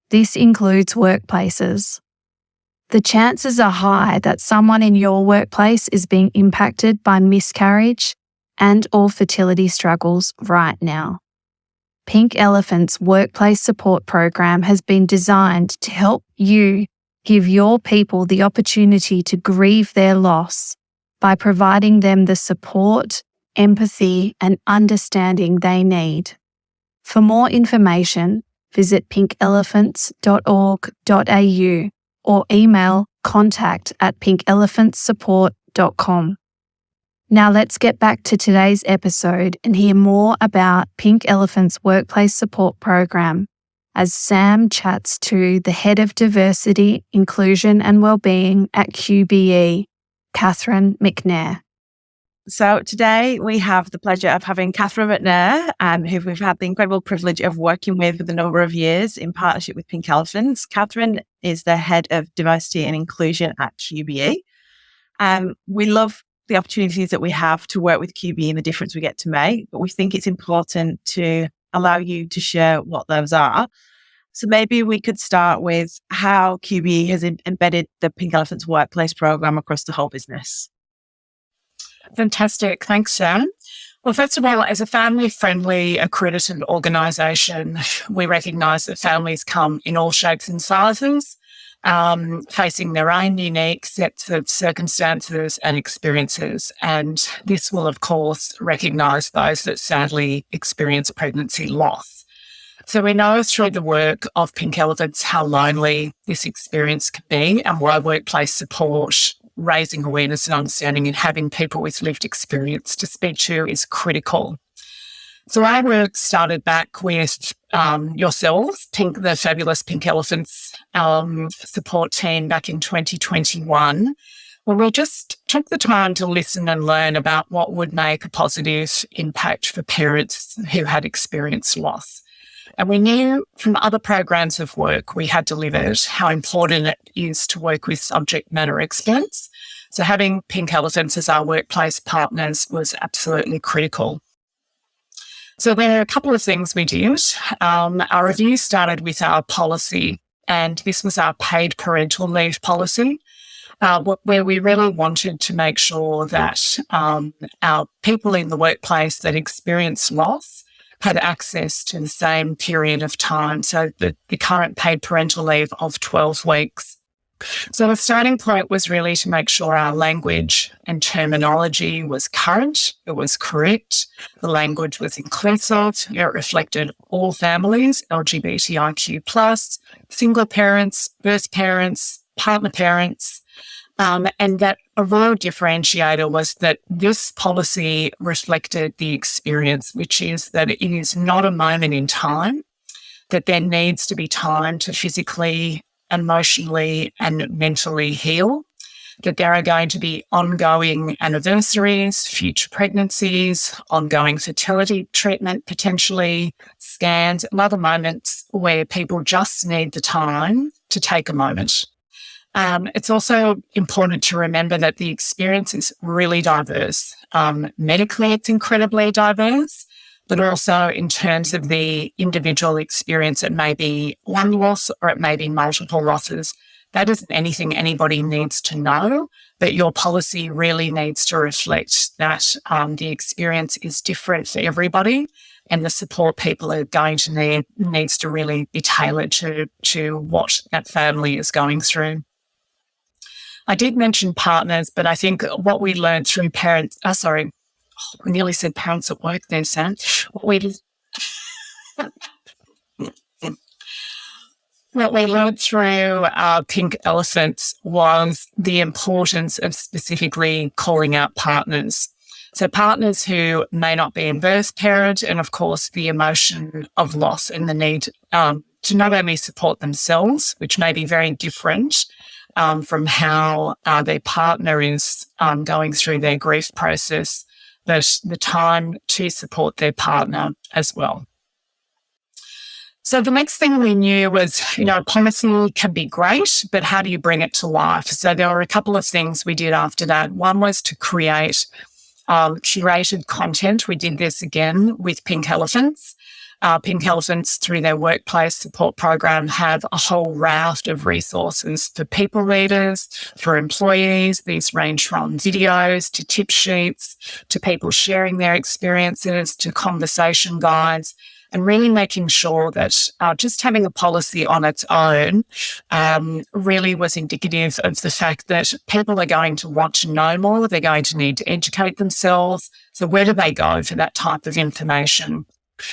This includes workplaces. The chances are high that someone in your workplace is being impacted by miscarriage and/or fertility struggles right now. Pink Elephant's workplace support program has been designed to help you give your people the opportunity to grieve their loss by providing them the support, empathy, and understanding they need. For more information, visit pinkelephants.org.au or email contact@pinkelephantsupport.com. Now let's get back to today's episode and hear more about Pink Elephant's workplace support program as Sam chats to the Head of Diversity, Inclusion and Wellbeing at QBE, Catherine McNair. So today we have the pleasure of having Catherine McNair, who we've had the incredible privilege of working with for a number of years in partnership with Pink Elephants. Catherine is the Head of Diversity and Inclusion at QBE. We love the opportunities that we have to work with QBE and the difference we get to make, but we think it's important to allow you to share what those are. So maybe we could start with how QBE has embedded the Pink Elephants workplace program across the whole business. Fantastic. Thanks, Sam. Well, first of all, as a family-friendly accredited organisation, we recognise that families come in all shapes and sizes, facing their own unique sets of circumstances and experiences. And this will, of course, recognise those that sadly experience pregnancy loss. So we know through the work of Pink Elephants how lonely this experience can be, and why workplace support, raising awareness and understanding and having people with lived experience to speak to is critical. So our work started back with yourselves, the fabulous Pink Elephants support team back in 2021, where we just took the time to listen and learn about what would make a positive impact for parents who had experienced loss. And we knew from other programs of work we had delivered how important it is to work with subject matter experts. So having Pink Elephants as our workplace partners was absolutely critical. So there are a couple of things we did. Our review started with our policy, and this was our paid parental leave policy, where we really wanted to make sure that our people in the workplace that experienced loss had access to the same period of time, so the current paid parental leave of 12 weeks. So the starting point was really to make sure our language and terminology was current, it was correct, the language was inclusive, it reflected all families, LGBTIQ+, single parents, birth parents, partner parents, and that a real differentiator was that this policy reflected the experience, which is that it is not a moment in time, that there needs to be time to physically, emotionally and mentally heal, that there are going to be ongoing anniversaries, future pregnancies, ongoing fertility treatment potentially, scans, and other moments where people just need the time to take a moment. It's also important to remember that the experience is really diverse. Medically, it's incredibly diverse, but also in terms of the individual experience, it may be one loss or it may be multiple losses. that isn't anything anybody needs to know, but your policy really needs to reflect that the experience is different for everybody, and the support people are going to need needs to really be tailored to what that family is going through. I did mention partners, but I think what we learned through parents, I nearly said parents at work there, Sam. What we learned through Pink Elephants was the importance of specifically calling out partners. So partners who may not be a birth parent, and of course the emotion of loss and the need to not only support themselves, which may be very different from how their partner is going through their grief process, but the time to support their partner as well. So the next thing we knew was, policy can be great, but how do you bring it to life? So there were a couple of things we did after that. One was to create curated content. We did this again with Pink Elephants. Pink Elephants, through their workplace support program, have a whole raft of resources for people leaders, for employees. These range from videos to tip sheets, to people sharing their experiences, to conversation guides, and really making sure that just having a policy on its own really was indicative of the fact that people are going to want to know more. They're going to need to educate themselves. So where do they go for that type of information?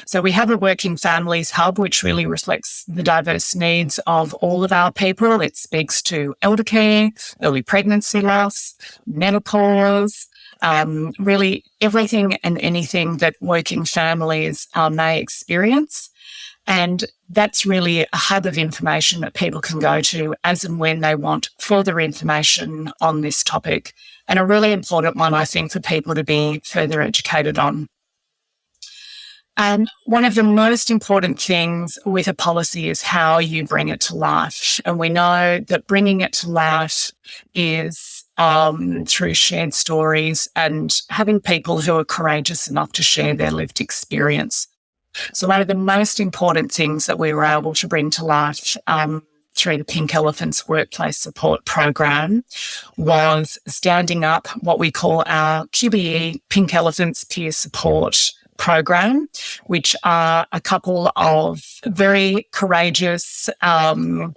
So we have a Working Families Hub, which really reflects the diverse needs of all of our people. It speaks to elder care, early pregnancy loss, menopause, really everything and anything that working families may experience. And that's really a hub of information that people can go to as and when they want further information on this topic. And a really important one, I think, for people to be further educated on. And one of the most important things with a policy is how you bring it to life. And we know that bringing it to life is through shared stories and having people who are courageous enough to share their lived experience. So one of the most important things that we were able to bring to life through the Pink Elephants Workplace Support Program was standing up what we call our QBE, Pink Elephants Peer Support Program, which are a couple of very courageous and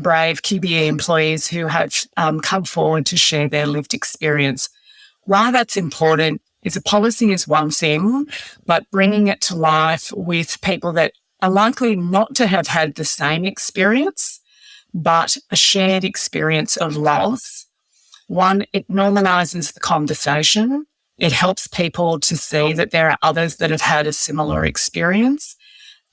brave QBE employees who have come forward to share their lived experience. Why that's important is a policy is one thing, but bringing it to life with people that are likely not to have had the same experience, but a shared experience of loss. One, it normalises the conversation. It helps people to see that there are others that have had a similar experience.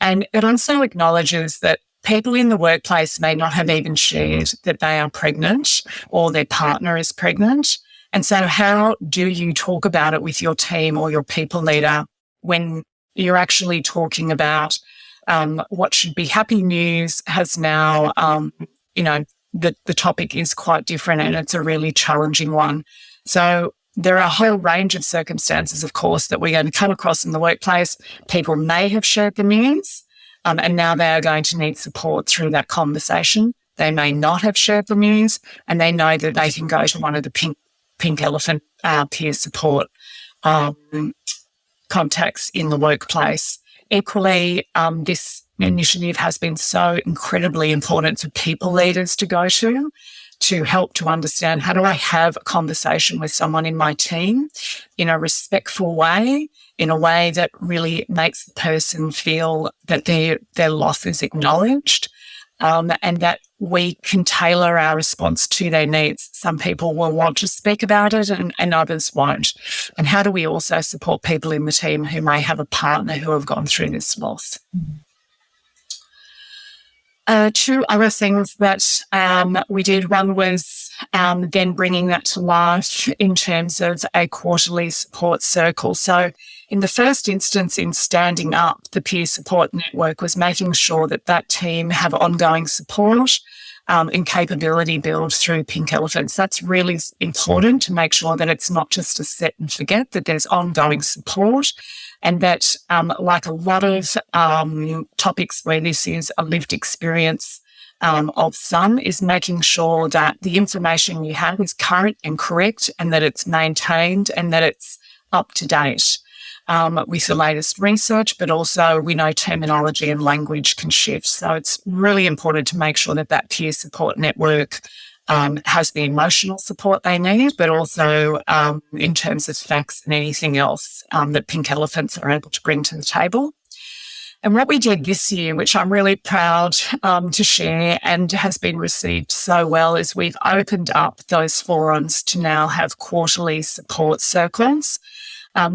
And it also acknowledges that people in the workplace may not have even shared that they are pregnant or their partner is pregnant. And so how do you talk about it with your team or your people leader when you're actually talking about what should be happy news has now, the topic is quite different and it's a really challenging one. So there are a whole range of circumstances, of course, that we're going to come across in the workplace. People may have shared the news, and now they are going to need support through that conversation. They may not have shared the news, and they know that they can go to one of the Pink Elephant peer support contacts in the workplace. Equally, this initiative has been so incredibly important for people leaders to go to help to understand, how do I have a conversation with someone in my team in a respectful way, in a way that really makes the person feel that their loss is acknowledged, and that we can tailor our response to their needs. Some people will want to speak about it and others won't. And how do we also support people in the team who may have a partner who have gone through this loss? Two other things that we did. One was then bringing that to life in terms of a quarterly support circle. So in the first instance, in standing up the peer support network, was making sure that that team have ongoing support and capability build through Pink Elephants. That's really important to make sure that it's not just a set and forget, that there's ongoing support. And that, like a lot of topics where this is a lived experience, of some is making sure that the information you have is current and correct, and that it's maintained and that it's up to date with the latest research, but also we know terminology and language can shift. So it's really important to make sure that that peer support network has the emotional support they need, but also in terms of facts and anything else that Pink Elephants are able to bring to the table. And what we did this year, which I'm really proud to share and has been received so well, is we've opened up those forums to now have quarterly support circles.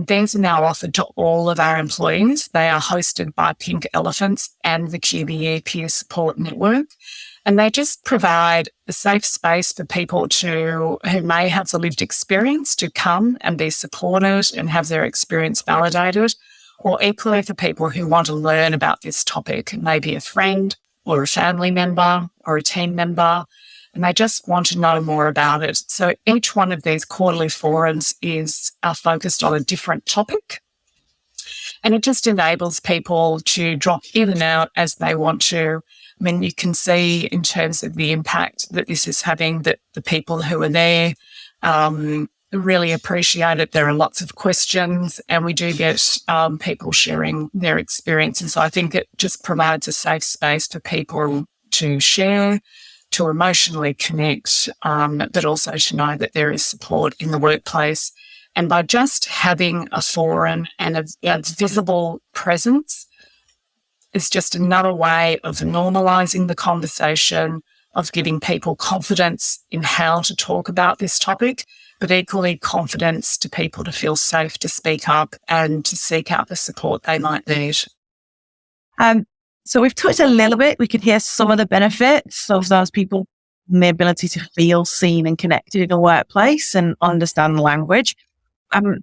These are now offered to all of our employees. They are hosted by Pink Elephants and the QBE Peer Support Network. And they just provide a safe space for people who may have the lived experience to come and be supported and have their experience validated, or equally for people who want to learn about this topic, maybe a friend or a family member or a team member, and they just want to know more about it. So each one of these quarterly forums is focused on a different topic, and it just enables people to drop in and out as they want to. I mean, you can see in terms of the impact that this is having, that the people who are there really appreciate it. There are lots of questions, and we do get people sharing their experiences. So I think it just provides a safe space for people to share, to emotionally connect, but also to know that there is support in the workplace. And by just having a forum and a visible presence, it's just another way of normalising the conversation, of giving people confidence in how to talk about this topic, but equally confidence to people to feel safe to speak up and to seek out the support they might need. So we've touched a little bit. We could hear some of the benefits of those people and the ability to feel seen and connected in a workplace and understand the language.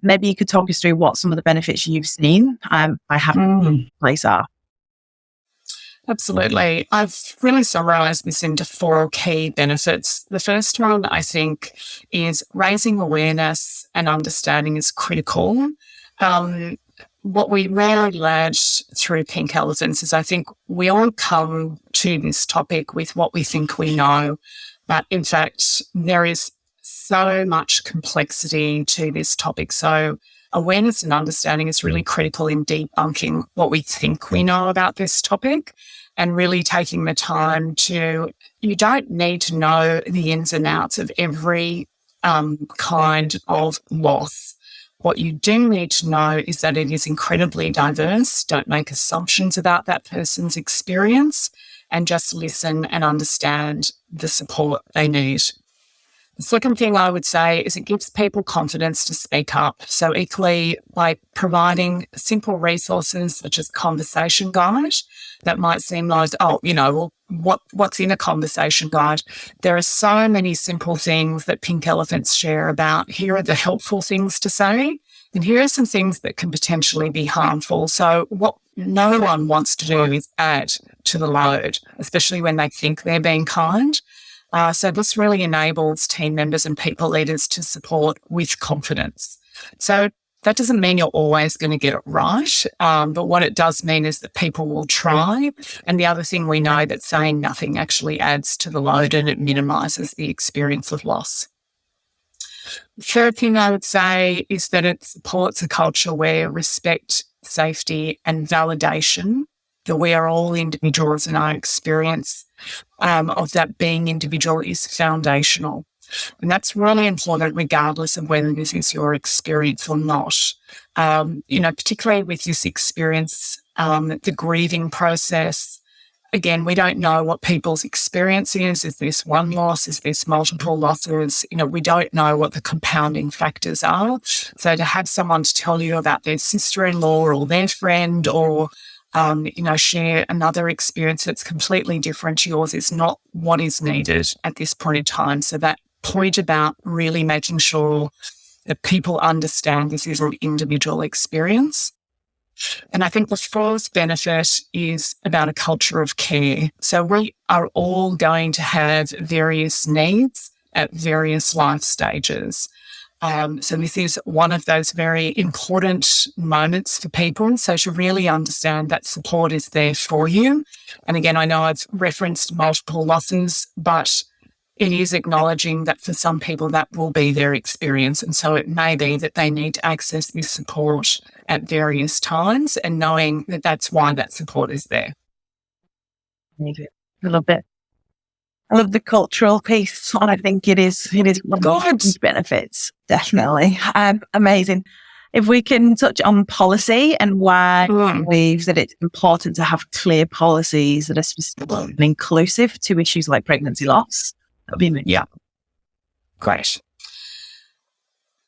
Maybe you could talk us through what some of the benefits you've seen by having a place are. Absolutely. I've really summarised this into 4 key benefits. The first one, I think, is raising awareness and understanding is critical. What we really learned through Pink Elephants is I think we all come to this topic with what we think we know, but in fact, there is so much complexity to this topic. So awareness and understanding is really critical in debunking what we think we know about this topic, and really taking the time you don't need to know the ins and outs of every kind of loss. What you do need to know is that it is incredibly diverse. Don't make assumptions about that person's experience, and just listen and understand the support they need. The second thing I would say is it gives people confidence to speak up. So equally, by providing simple resources such as conversation guide, that might seem like, what's in a conversation guide? There are so many simple things that Pink Elephants share about. Here are the helpful things to say, and here are some things that can potentially be harmful. So what no one wants to do is add to the load, especially when they think they're being kind. So this really enables team members and people leaders to support with confidence. So that doesn't mean you're always going to get it right, but what it does mean is that people will try. And the other thing we know that saying nothing actually adds to the load and it minimises the experience of loss. The third thing I would say is that it supports a culture where respect, safety and validation, that we are all individuals and our experience of that being individual is foundational. And that's really important regardless of whether this is your experience or not. Particularly with this experience, the grieving process, again, we don't know what people's experience is. Is this one loss? Is this multiple losses? We don't know what the compounding factors are. So to have someone to tell you about their sister-in-law or their friend or share another experience that's completely different to yours is not what is needed at this point in time. So that point about really making sure that people understand this is an individual experience. And I think the fourth benefit is about a culture of care. So we are all going to have various needs at various life stages. So this is one of those very important moments for people. So to really understand that support is there for you. And again, I know I've referenced multiple losses, but it is acknowledging that for some people that will be their experience. And so it may be that they need to access this support at various times and knowing that that's why that support is there. I love it. I love the cultural piece, and I think it is one of the benefits, definitely. Amazing. If we can touch on policy and why we believe that it's important to have clear policies that are specific and inclusive to issues like pregnancy loss. That'd be amazing. Yeah. Great.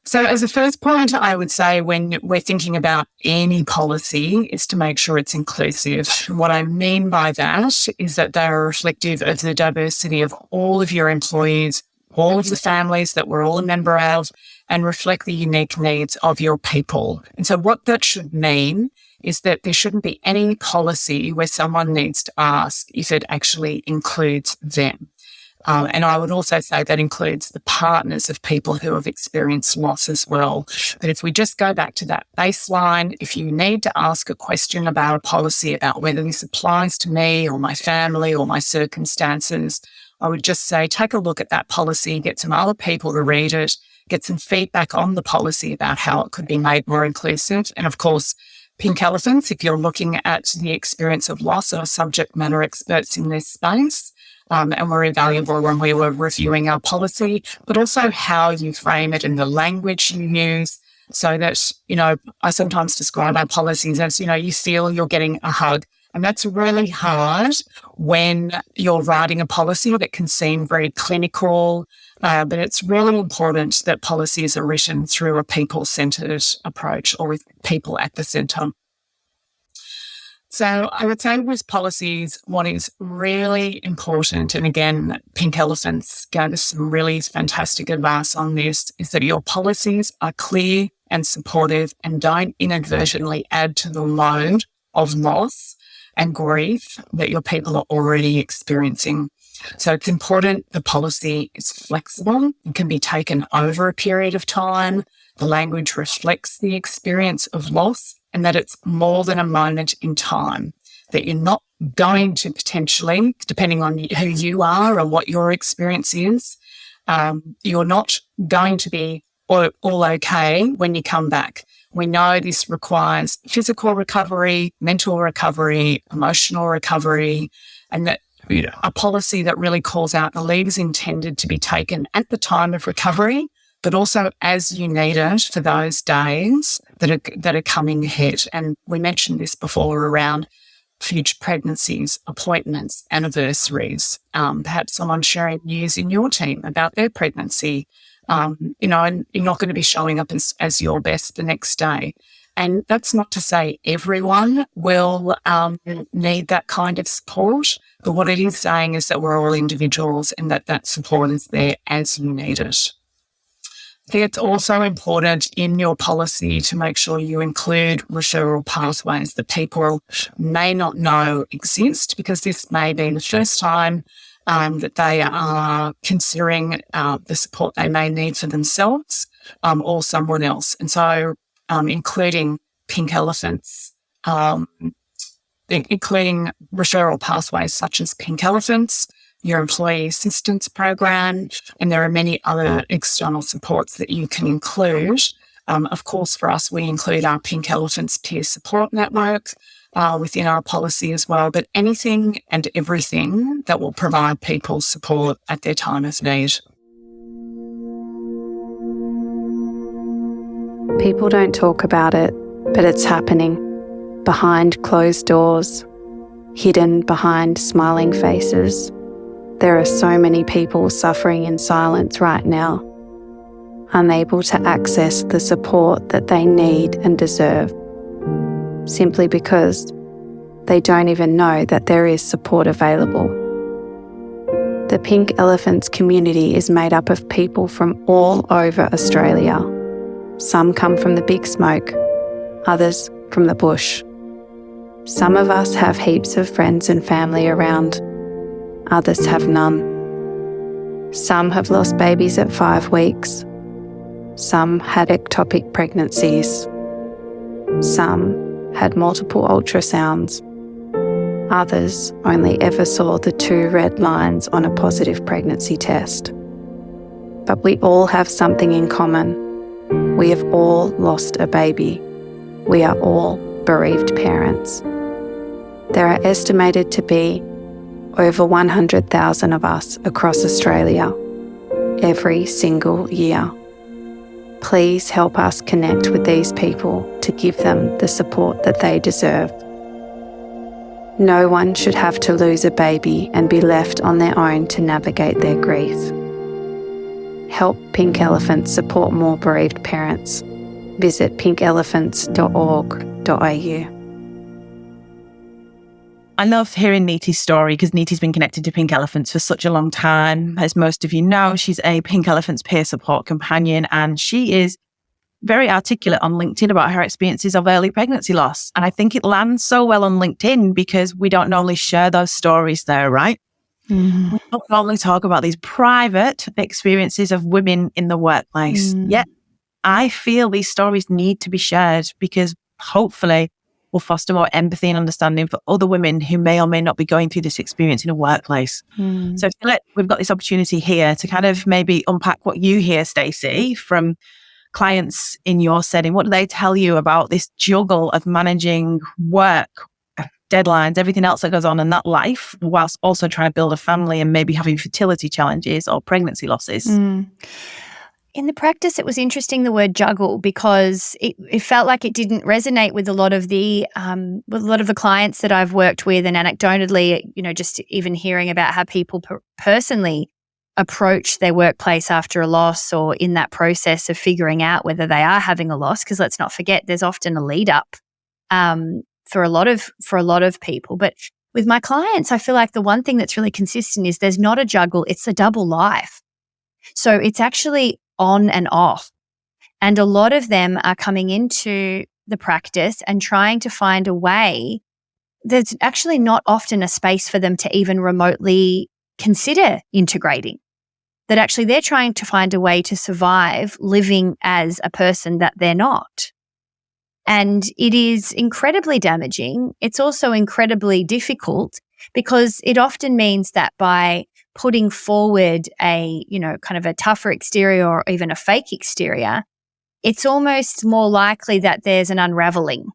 So as a first point, I would say when we're thinking about any policy is to make sure it's inclusive. What I mean by that is that they are reflective of the diversity of all of your employees, all of the families that we're all a member of, and reflect the unique needs of your people. And so what that should mean is that there shouldn't be any policy where someone needs to ask if it actually includes them. And I would also say that includes the partners of people who have experienced loss as well. But if we just go back to that baseline, if you need to ask a question about a policy about whether this applies to me or my family or my circumstances, I would just say take a look at that policy, get some other people to read it, get some feedback on the policy about how it could be made more inclusive. And of course, pink elephants, if you're looking at the experience of loss, are subject matter experts in this space. And were invaluable when we were reviewing our policy, but also how you frame it and the language you use so that, I sometimes describe our policies as, you feel you're getting a hug. And that's really hard when you're writing a policy that can seem very clinical, but it's really important that policies are written through a people-centred approach or with people at the centre. So I would say with policies, what is really important, and again, Pink Elephants gave us some really fantastic advice on this, is that your policies are clear and supportive and don't inadvertently add to the load of loss and grief that your people are already experiencing. So it's important the policy is flexible and can be taken over a period of time. The language reflects the experience of loss and that it's more than a moment in time, that you're not going to potentially, depending on who you are and what your experience is, you're not going to be all okay when you come back. We know this requires physical recovery, mental recovery, emotional recovery, and that a policy that really calls out the leave is intended to be taken at the time of recovery, but also as you need it for those days that are coming ahead. And we mentioned this before around future pregnancies, appointments, anniversaries, perhaps someone sharing news in your team about their pregnancy, and you're not going to be showing up as your best the next day. And that's not to say everyone will need that kind of support, but what it is saying is that we're all individuals and that support is there as you need it. I think it's also important in your policy to make sure you include referral pathways that people may not know exist, because this may be the first time that they are considering the support they may need for themselves or someone else. And so including Pink Elephants, including referral pathways such as Pink Elephants, your employee assistance program, and there are many other external supports that you can include. Of course, for us, we include our Pink Elephants peer support network within our policy as well, but anything and everything that will provide people support at their time of need. People don't talk about it, but it's happening. Behind closed doors, hidden behind smiling faces. There are so many people suffering in silence right now, unable to access the support that they need and deserve, simply because they don't even know that there is support available. The Pink Elephants community is made up of people from all over Australia. Some come from the big smoke, others from the bush. Some of us have heaps of friends and family around. Others have none. Some have lost babies at 5 weeks. Some had ectopic pregnancies. Some had multiple ultrasounds. Others only ever saw the 2 red lines on a positive pregnancy test. But we all have something in common. We have all lost a baby. We are all bereaved parents. There are estimated to be over 100,000 of us across Australia every single year. Please help us connect with these people to give them the support that they deserve. No one should have to lose a baby and be left on their own to navigate their grief. Help Pink Elephants support more bereaved parents. Visit pinkelephants.org.au. I love hearing Niti's story because Niti's been connected to Pink Elephants for such a long time. As most of you know, she's a Pink Elephants peer support companion, and she is very articulate on LinkedIn about her experiences of early pregnancy loss. And I think it lands so well on LinkedIn because we don't normally share those stories there, right? We don't normally talk about these private experiences of women in the workplace. Yet I feel these stories need to be shared because hopefully will foster more empathy and understanding for other women who may or may not be going through this experience in a workplace. So I feel like we've got this opportunity here to kind of maybe unpack what you hear, Stacey, from clients in your setting. What do they tell you about this juggle of managing work, deadlines, everything else that goes on in that life, whilst also trying to build a family and maybe having fertility challenges or pregnancy losses? In the practice, it was interesting, the word juggle, because it felt like it didn't resonate with a lot of the clients that I've worked with, and anecdotally, just even hearing about how people personally approach their workplace after a loss or in that process of figuring out whether they are having a loss. Because let's not forget, there's often a lead up for a lot of people. But with my clients, I feel like the one thing that's really consistent is there's not a juggle; it's a double life. So it's actually on and off. And a lot of them are coming into the practice and trying to find a way. There's actually not often a space for them to even remotely consider integrating. That actually they're trying to find a way to survive living as a person that they're not. And it is incredibly damaging. It's also incredibly difficult because it often means that by putting forward a, kind of a tougher exterior or even a fake exterior, it's almost more likely that there's an unraveling,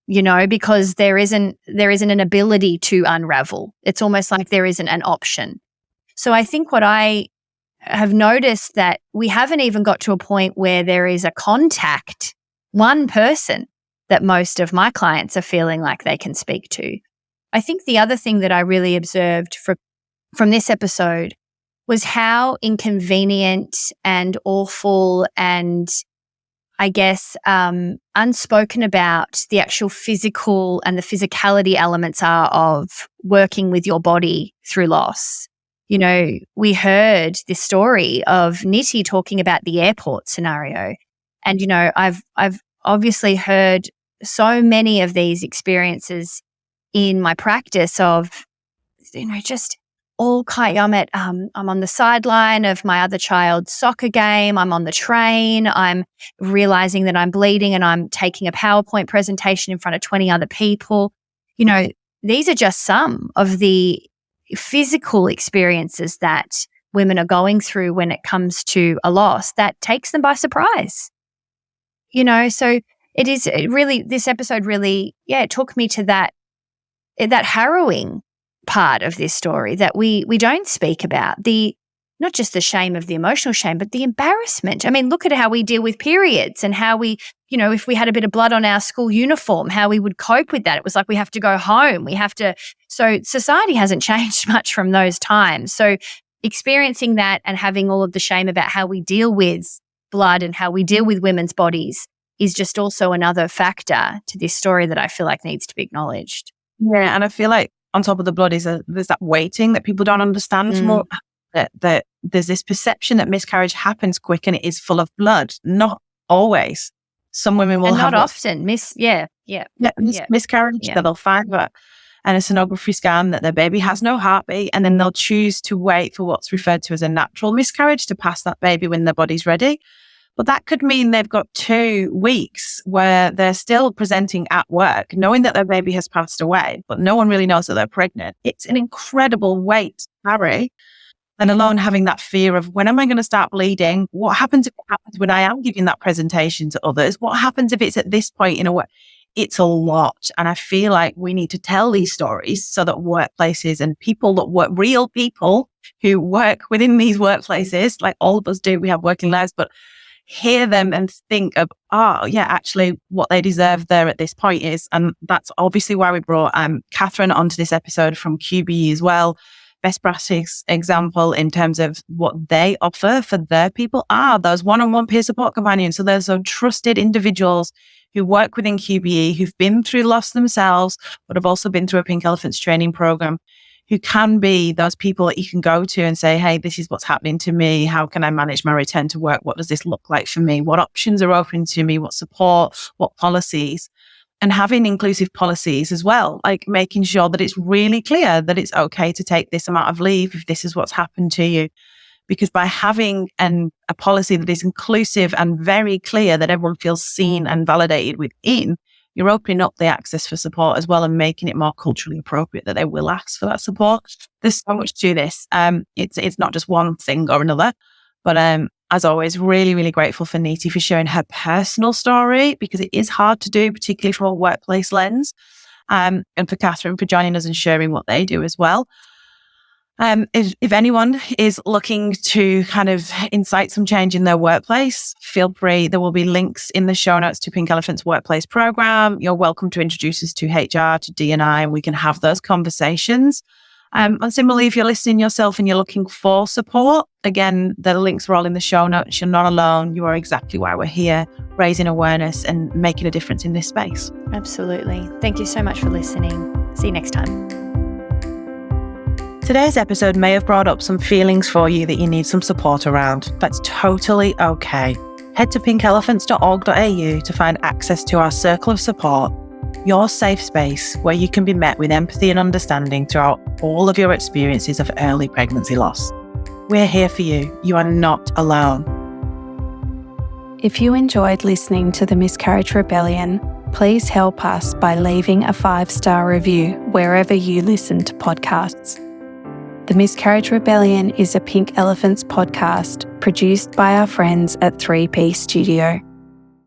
because there isn't an ability to unravel. It's almost like there isn't an option. So I think what I have noticed that we haven't even got to a point where there is a contact, one person that most of my clients are feeling like they can speak to. I think the other thing that I really observed from this episode was how inconvenient and awful and, I guess, unspoken about the actual physical and the physicality elements are of working with your body through loss. We heard this story of Niti talking about the airport scenario. And, I've obviously heard so many of these experiences in my practice of, just all kind. I'm on the sideline of my other child's soccer game. I'm on the train. I'm realizing that I'm bleeding and I'm taking a PowerPoint presentation in front of 20 other people. These are just some of the physical experiences that women are going through when it comes to a loss that takes them by surprise. So this episode really, it took me to that harrowing part of this story that we don't speak about, not just the shame of the emotional shame, but the embarrassment. I mean, look at how we deal with periods and how we, if we had a bit of blood on our school uniform, how we would cope with that. It was like we have to go home. So society hasn't changed much from those times. So experiencing that and having all of the shame about how we deal with blood and how we deal with women's bodies is just also another factor to this story that I feel like needs to be acknowledged. Yeah, and I feel like on top of the blood is there's that waiting that people don't understand. More that there's this perception that miscarriage happens quick and it is full of blood. Not always. Some women will have not often miscarriage that they'll find and a sonography scan that their baby has no heartbeat, and then they'll choose to wait for what's referred to as a natural miscarriage to pass that baby when their body's ready. But that could mean they've got 2 weeks where they're still presenting at work, knowing that their baby has passed away, but no one really knows that they're pregnant. It's an incredible weight to carry. And alone having that fear of, when am I going to start bleeding? What happens if it happens when I am giving that presentation to others? What happens if it's at this point in a way? It's a lot. And I feel like we need to tell these stories so that workplaces and people that work, real people who work within these workplaces, like all of us do, we have working lives, but hear them and think of, oh yeah, actually what they deserve there at this point is. And that's obviously why we brought Catherine onto this episode from QBE as well. Best practice example in terms of what they offer for their people are those one-on-one peer support companions. So there's some trusted individuals who work within QBE, who've been through loss themselves, but have also been through a Pink Elephants training program, who can be those people that you can go to and say, hey, this is what's happening to me. How can I manage my return to work? What does this look like for me? What options are open to me? What support? What policies? And having inclusive policies as well, like making sure that it's really clear that it's okay to take this amount of leave if this is what's happened to you. Because by having a policy that is inclusive and very clear that everyone feels seen and validated within, you're opening up the access for support as well and making it more culturally appropriate that they will ask for that support. There's so much to this. It's not just one thing or another, but as always, really, really grateful for Niti for sharing her personal story, because it is hard to do, particularly from a workplace lens, and for Catherine for joining us and sharing what they do as well. If anyone is looking to kind of incite some change in their workplace, feel free. There will be links in the show notes to Pink Elephant's workplace program. You're welcome to introduce us to HR, to D&I, and we can have those conversations. And similarly, if you're listening yourself and you're looking for support, again, the links are all in the show notes. You're not alone. You are exactly why we're here, raising awareness and making a difference in this space. Absolutely. Thank you so much for listening. See you next time. Today's episode may have brought up some feelings for you that you need some support around. That's totally okay. Head to pinkelephants.org.au to find access to our circle of support, your safe space where you can be met with empathy and understanding throughout all of your experiences of early pregnancy loss. We're here for you. You are not alone. If you enjoyed listening to The Miscarriage Rebellion, please help us by leaving a 5-star review wherever you listen to podcasts. The Miscarriage Rebellion is a Pink Elephants podcast produced by our friends at 3P Studio.